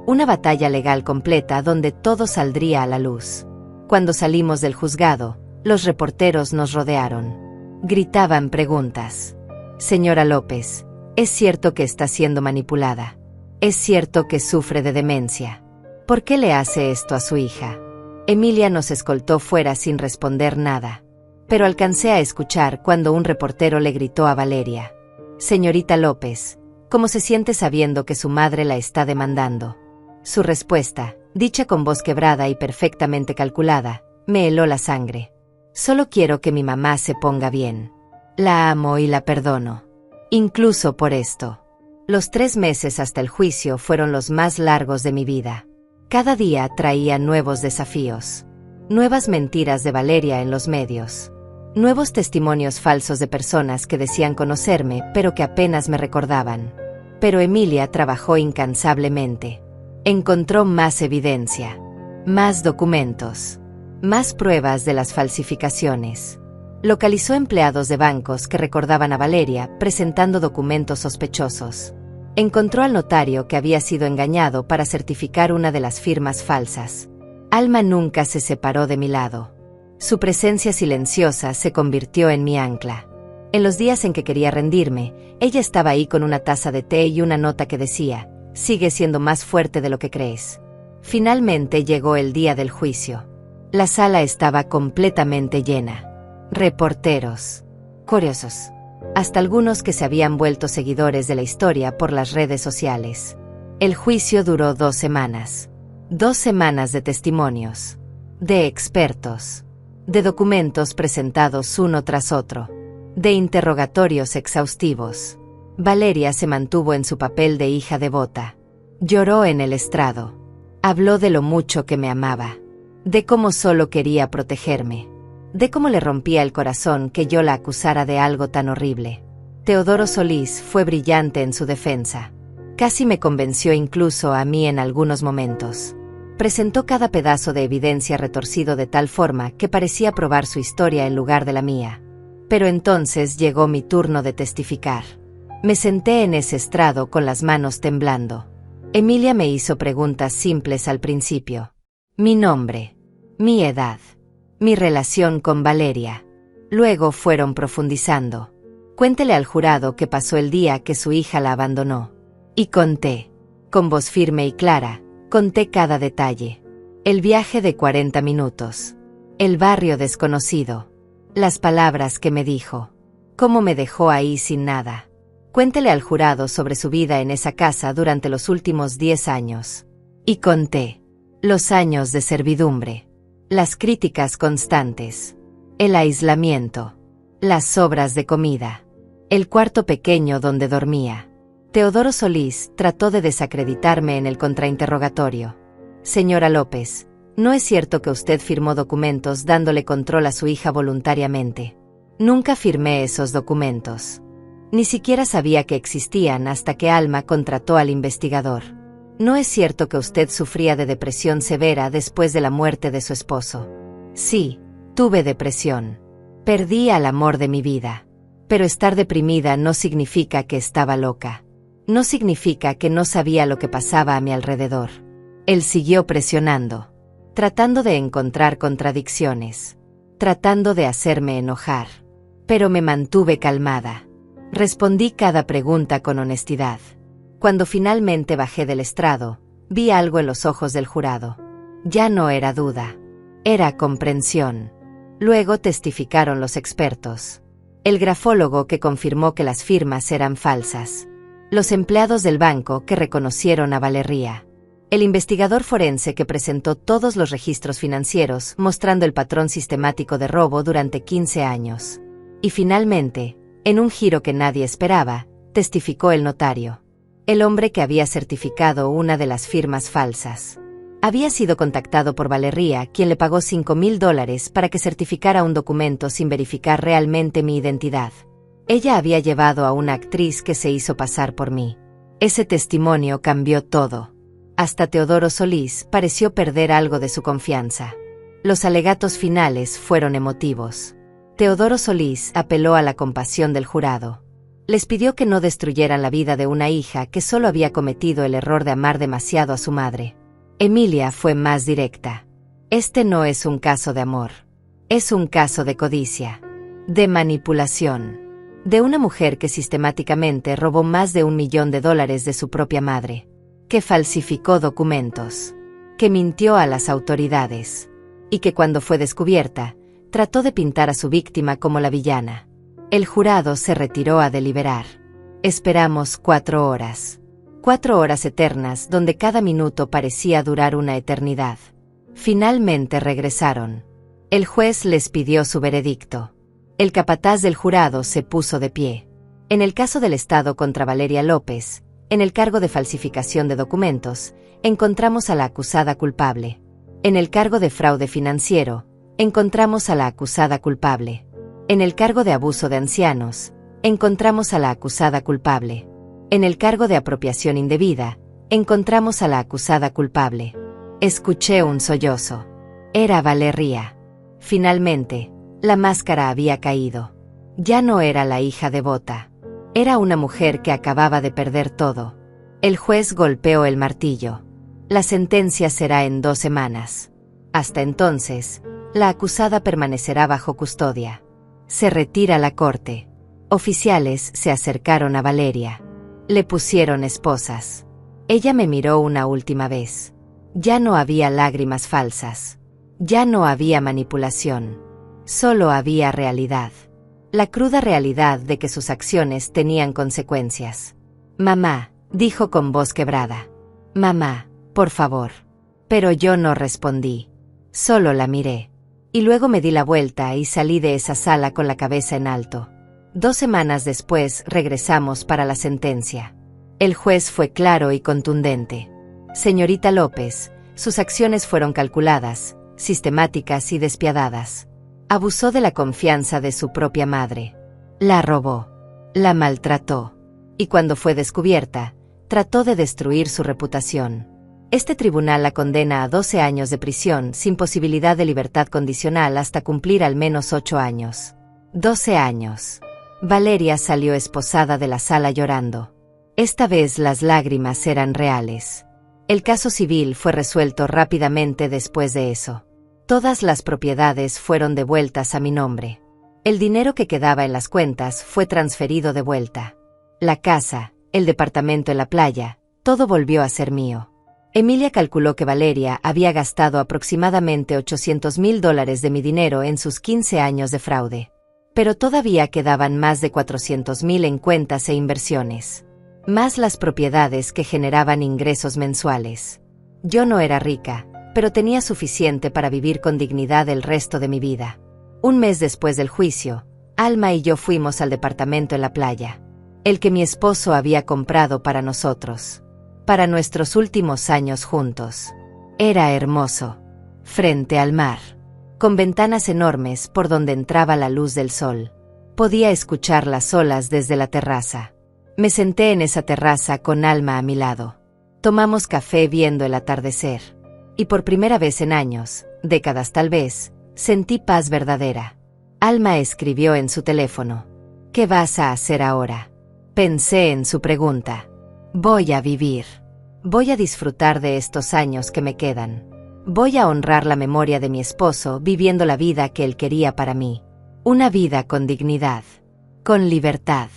Una batalla legal completa donde todo saldría a la luz. Cuando salimos del juzgado, los reporteros nos rodearon. Gritaban preguntas. Señora López, ¿es cierto que está siendo manipulada? ¿Es cierto que sufre de demencia? ¿Por qué le hace esto a su hija? Emilia nos escoltó fuera sin responder nada. Pero alcancé a escuchar cuando un reportero le gritó a Valeria. Señorita López, ¿cómo se siente sabiendo que su madre la está demandando? Su respuesta, dicha con voz quebrada y perfectamente calculada, me heló la sangre. Solo quiero que mi mamá se ponga bien. La amo y la perdono. Incluso por esto. Los 3 meses hasta el juicio fueron los más largos de mi vida. Cada día traía nuevos desafíos. Nuevas mentiras de Valeria en los medios. Nuevos testimonios falsos de personas que decían conocerme, pero que apenas me recordaban. Pero Emilia trabajó incansablemente. Encontró más evidencia, más documentos, más pruebas de las falsificaciones. Localizó empleados de bancos que recordaban a Valeria presentando documentos sospechosos. Encontró al notario que había sido engañado para certificar una de las firmas falsas. Alma nunca se separó de mi lado. Su presencia silenciosa se convirtió en mi ancla. En los días en que quería rendirme, ella estaba ahí con una taza de té y una nota que decía: sigue siendo más fuerte de lo que crees. Finalmente llegó el día del juicio. La sala estaba completamente llena. Reporteros, curiosos, hasta algunos que se habían vuelto seguidores de la historia por las redes sociales. El juicio duró 2 semanas. 2 semanas de testimonios, de expertos, de documentos presentados uno tras otro, de interrogatorios exhaustivos. Valeria se mantuvo en su papel de hija devota. Lloró en el estrado. Habló de lo mucho que me amaba, de cómo solo quería protegerme, de cómo le rompía el corazón que yo la acusara de algo tan horrible. Teodoro Solís fue brillante en su defensa. Casi me convenció incluso a mí en algunos momentos. Presentó cada pedazo de evidencia retorcido de tal forma que parecía probar su historia en lugar de la mía. Pero entonces llegó mi turno de testificar. Me senté en ese estrado con las manos temblando. Emilia me hizo preguntas simples al principio. Mi nombre, mi edad, mi relación con Valeria. Luego fueron profundizando. Cuéntele al jurado qué pasó el día que su hija la abandonó. Y conté, con voz firme y clara, conté cada detalle. El viaje de 40 minutos. El barrio desconocido. Las palabras que me dijo. Cómo me dejó ahí sin nada. Cuéntele al jurado sobre su vida en esa casa durante los últimos 10 años. Y conté los años de servidumbre, las críticas constantes, el aislamiento, las sobras de comida, el cuarto pequeño donde dormía. Teodoro Solís trató de desacreditarme en el contrainterrogatorio. Señora López, no es cierto que usted firmó documentos dándole control a su hija voluntariamente. Nunca firmé esos documentos. Ni siquiera sabía que existían hasta que Alma contrató al investigador. No es cierto que usted sufría de depresión severa después de la muerte de su esposo. Sí, tuve depresión. Perdí al amor de mi vida. Pero estar deprimida no significa que estaba loca. No significa que no sabía lo que pasaba a mi alrededor. Él siguió presionando, tratando de encontrar contradicciones, tratando de hacerme enojar. Pero me mantuve calmada. Respondí cada pregunta con honestidad. Cuando finalmente bajé del estrado, vi algo en los ojos del jurado. Ya no era duda, era comprensión. Luego testificaron los expertos. El grafólogo que confirmó que las firmas eran falsas. Los empleados del banco que reconocieron a Valeria. El investigador forense que presentó todos los registros financieros mostrando el patrón sistemático de robo durante 15 años. Y finalmente, en un giro que nadie esperaba, testificó el notario. El hombre que había certificado una de las firmas falsas. Había sido contactado por Valeria, quien le pagó $5,000 para que certificara un documento sin verificar realmente mi identidad. Ella había llevado a una actriz que se hizo pasar por mí. Ese testimonio cambió todo. Hasta Teodoro Solís pareció perder algo de su confianza. Los alegatos finales fueron emotivos. Teodoro Solís apeló a la compasión del jurado. Les pidió que no destruyeran la vida de una hija que solo había cometido el error de amar demasiado a su madre. Emilia fue más directa. Este no es un caso de amor. Es un caso de codicia. De manipulación. De una mujer que sistemáticamente robó más de $1 millón de su propia madre. Que falsificó documentos. Que mintió a las autoridades. Y que cuando fue descubierta, trató de pintar a su víctima como la villana. El jurado se retiró a deliberar. Esperamos 4 horas. 4 horas eternas donde cada minuto parecía durar una eternidad. Finalmente regresaron. El juez les pidió su veredicto. El capataz del jurado se puso de pie. En el caso del Estado contra Valeria López, en el cargo de falsificación de documentos, encontramos a la acusada culpable. En el cargo de fraude financiero, encontramos a la acusada culpable. En el cargo de abuso de ancianos, encontramos a la acusada culpable. En el cargo de apropiación indebida, encontramos a la acusada culpable. Escuché un sollozo. Era Valeria. Finalmente, la máscara había caído. Ya no era la hija devota. Era una mujer que acababa de perder todo. El juez golpeó el martillo. La sentencia será en 2 semanas. Hasta entonces, la acusada permanecerá bajo custodia. Se retira la corte. Oficiales se acercaron a Valeria. Le pusieron esposas. Ella me miró una última vez. Ya no había lágrimas falsas. Ya no había manipulación. Solo había realidad. La cruda realidad de que sus acciones tenían consecuencias. Mamá, dijo con voz quebrada. Mamá, por favor. Pero yo no respondí. Solo la miré. Y luego me di la vuelta y salí de esa sala con la cabeza en alto. 2 semanas después regresamos para la sentencia. El juez fue claro y contundente. Señorita López, sus acciones fueron calculadas, sistemáticas y despiadadas. Abusó de la confianza de su propia madre. La robó. La maltrató. Y cuando fue descubierta, trató de destruir su reputación. Este tribunal la condena a 12 años de prisión sin posibilidad de libertad condicional hasta cumplir al menos 8 años. 12 años. Valeria salió esposada de la sala llorando. Esta vez las lágrimas eran reales. El caso civil fue resuelto rápidamente después de eso. Todas las propiedades fueron devueltas a mi nombre. El dinero que quedaba en las cuentas fue transferido de vuelta. La casa, el departamento en la playa, todo volvió a ser mío. Emilia calculó que Valeria había gastado aproximadamente $800,000 de mi dinero en sus 15 años de fraude. Pero todavía quedaban más de $400,000 en cuentas e inversiones. Más las propiedades que generaban ingresos mensuales. Yo no era rica, pero tenía suficiente para vivir con dignidad el resto de mi vida. Un mes después del juicio, Alma y yo fuimos al departamento en la playa, el que mi esposo había comprado para nosotros, para nuestros últimos años juntos. Era hermoso, frente al mar, con ventanas enormes por donde entraba la luz del sol. Podía escuchar las olas desde la terraza. Me senté en esa terraza con Alma a mi lado. Tomamos café viendo el atardecer. Y por primera vez en años, décadas tal vez, sentí paz verdadera. Alma escribió en su teléfono: ¿Qué vas a hacer ahora? Pensé en su pregunta. Voy a vivir. Voy a disfrutar de estos años que me quedan. Voy a honrar la memoria de mi esposo viviendo la vida que él quería para mí. Una vida con dignidad, con libertad,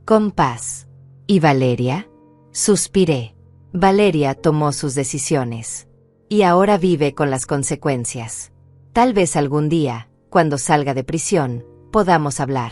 con paz. ¿Y Valeria? Suspiré. Valeria tomó sus decisiones. Y ahora vive con las consecuencias. Tal vez algún día, cuando salga de prisión, podamos hablar.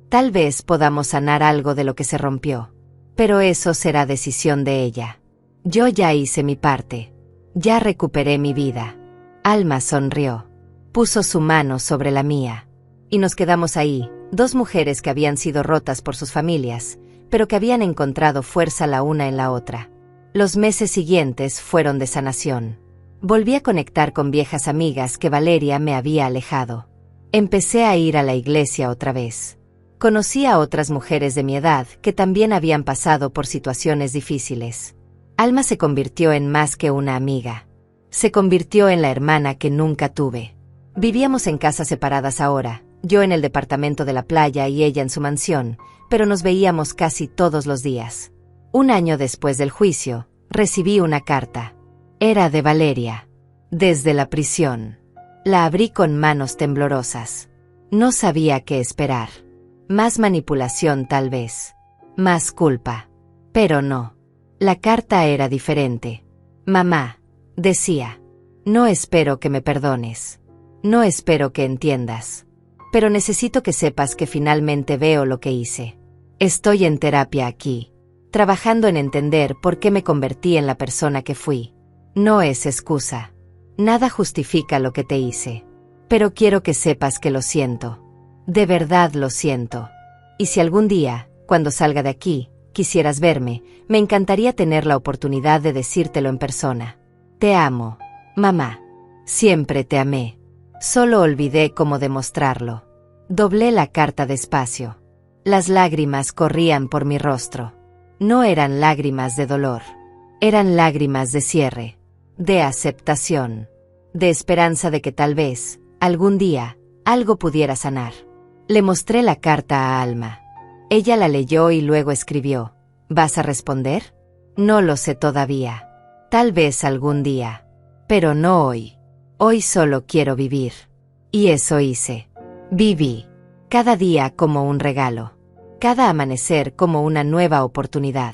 Tal vez podamos sanar algo de lo que se rompió. Pero eso será decisión de ella. Yo ya hice mi parte. Ya recuperé mi vida. Alma sonrió. Puso su mano sobre la mía. Y nos quedamos ahí, dos mujeres que habían sido rotas por sus familias, pero que habían encontrado fuerza la una en la otra. Los meses siguientes fueron de sanación. Volví a conectar con viejas amigas que Valeria me había alejado. Empecé a ir a la iglesia otra vez. Conocí a otras mujeres de mi edad que también habían pasado por situaciones difíciles. Alma se convirtió en más que una amiga. Se convirtió en la hermana que nunca tuve. Vivíamos en casas separadas ahora, yo en el departamento de la playa y ella en su mansión, pero nos veíamos casi todos los días. Un año después del juicio, recibí una carta. Era de Valeria. Desde la prisión. La abrí con manos temblorosas. No sabía qué esperar. Más manipulación tal vez. Más culpa. Pero no. La carta era diferente. Mamá, decía, no espero que me perdones. No espero que entiendas. Pero necesito que sepas que finalmente veo lo que hice. Estoy en terapia aquí, trabajando en entender por qué me convertí en la persona que fui. No es excusa. Nada justifica lo que te hice. Pero quiero que sepas que lo siento. De verdad lo siento. Y si algún día, cuando salga de aquí, quisieras verme, me encantaría tener la oportunidad de decírtelo en persona. Te amo, mamá. Siempre te amé. Solo olvidé cómo demostrarlo. Doblé la carta despacio. Las lágrimas corrían por mi rostro. No eran lágrimas de dolor. Eran lágrimas de cierre, de aceptación, de esperanza de que tal vez, algún día, algo pudiera sanar. Le mostré la carta a Alma. Ella la leyó y luego escribió: ¿Vas a responder? No lo sé todavía. Tal vez algún día. Pero no hoy. Hoy solo quiero vivir. Y eso hice. Viví. Cada día como un regalo. Cada amanecer como una nueva oportunidad.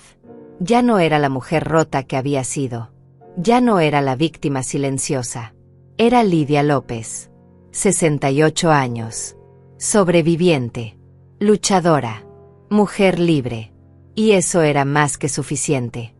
Ya no era la mujer rota que había sido. Ya no era la víctima silenciosa. Era Lidia López. 68 años. Sobreviviente. Luchadora. Mujer libre. Y eso era más que suficiente.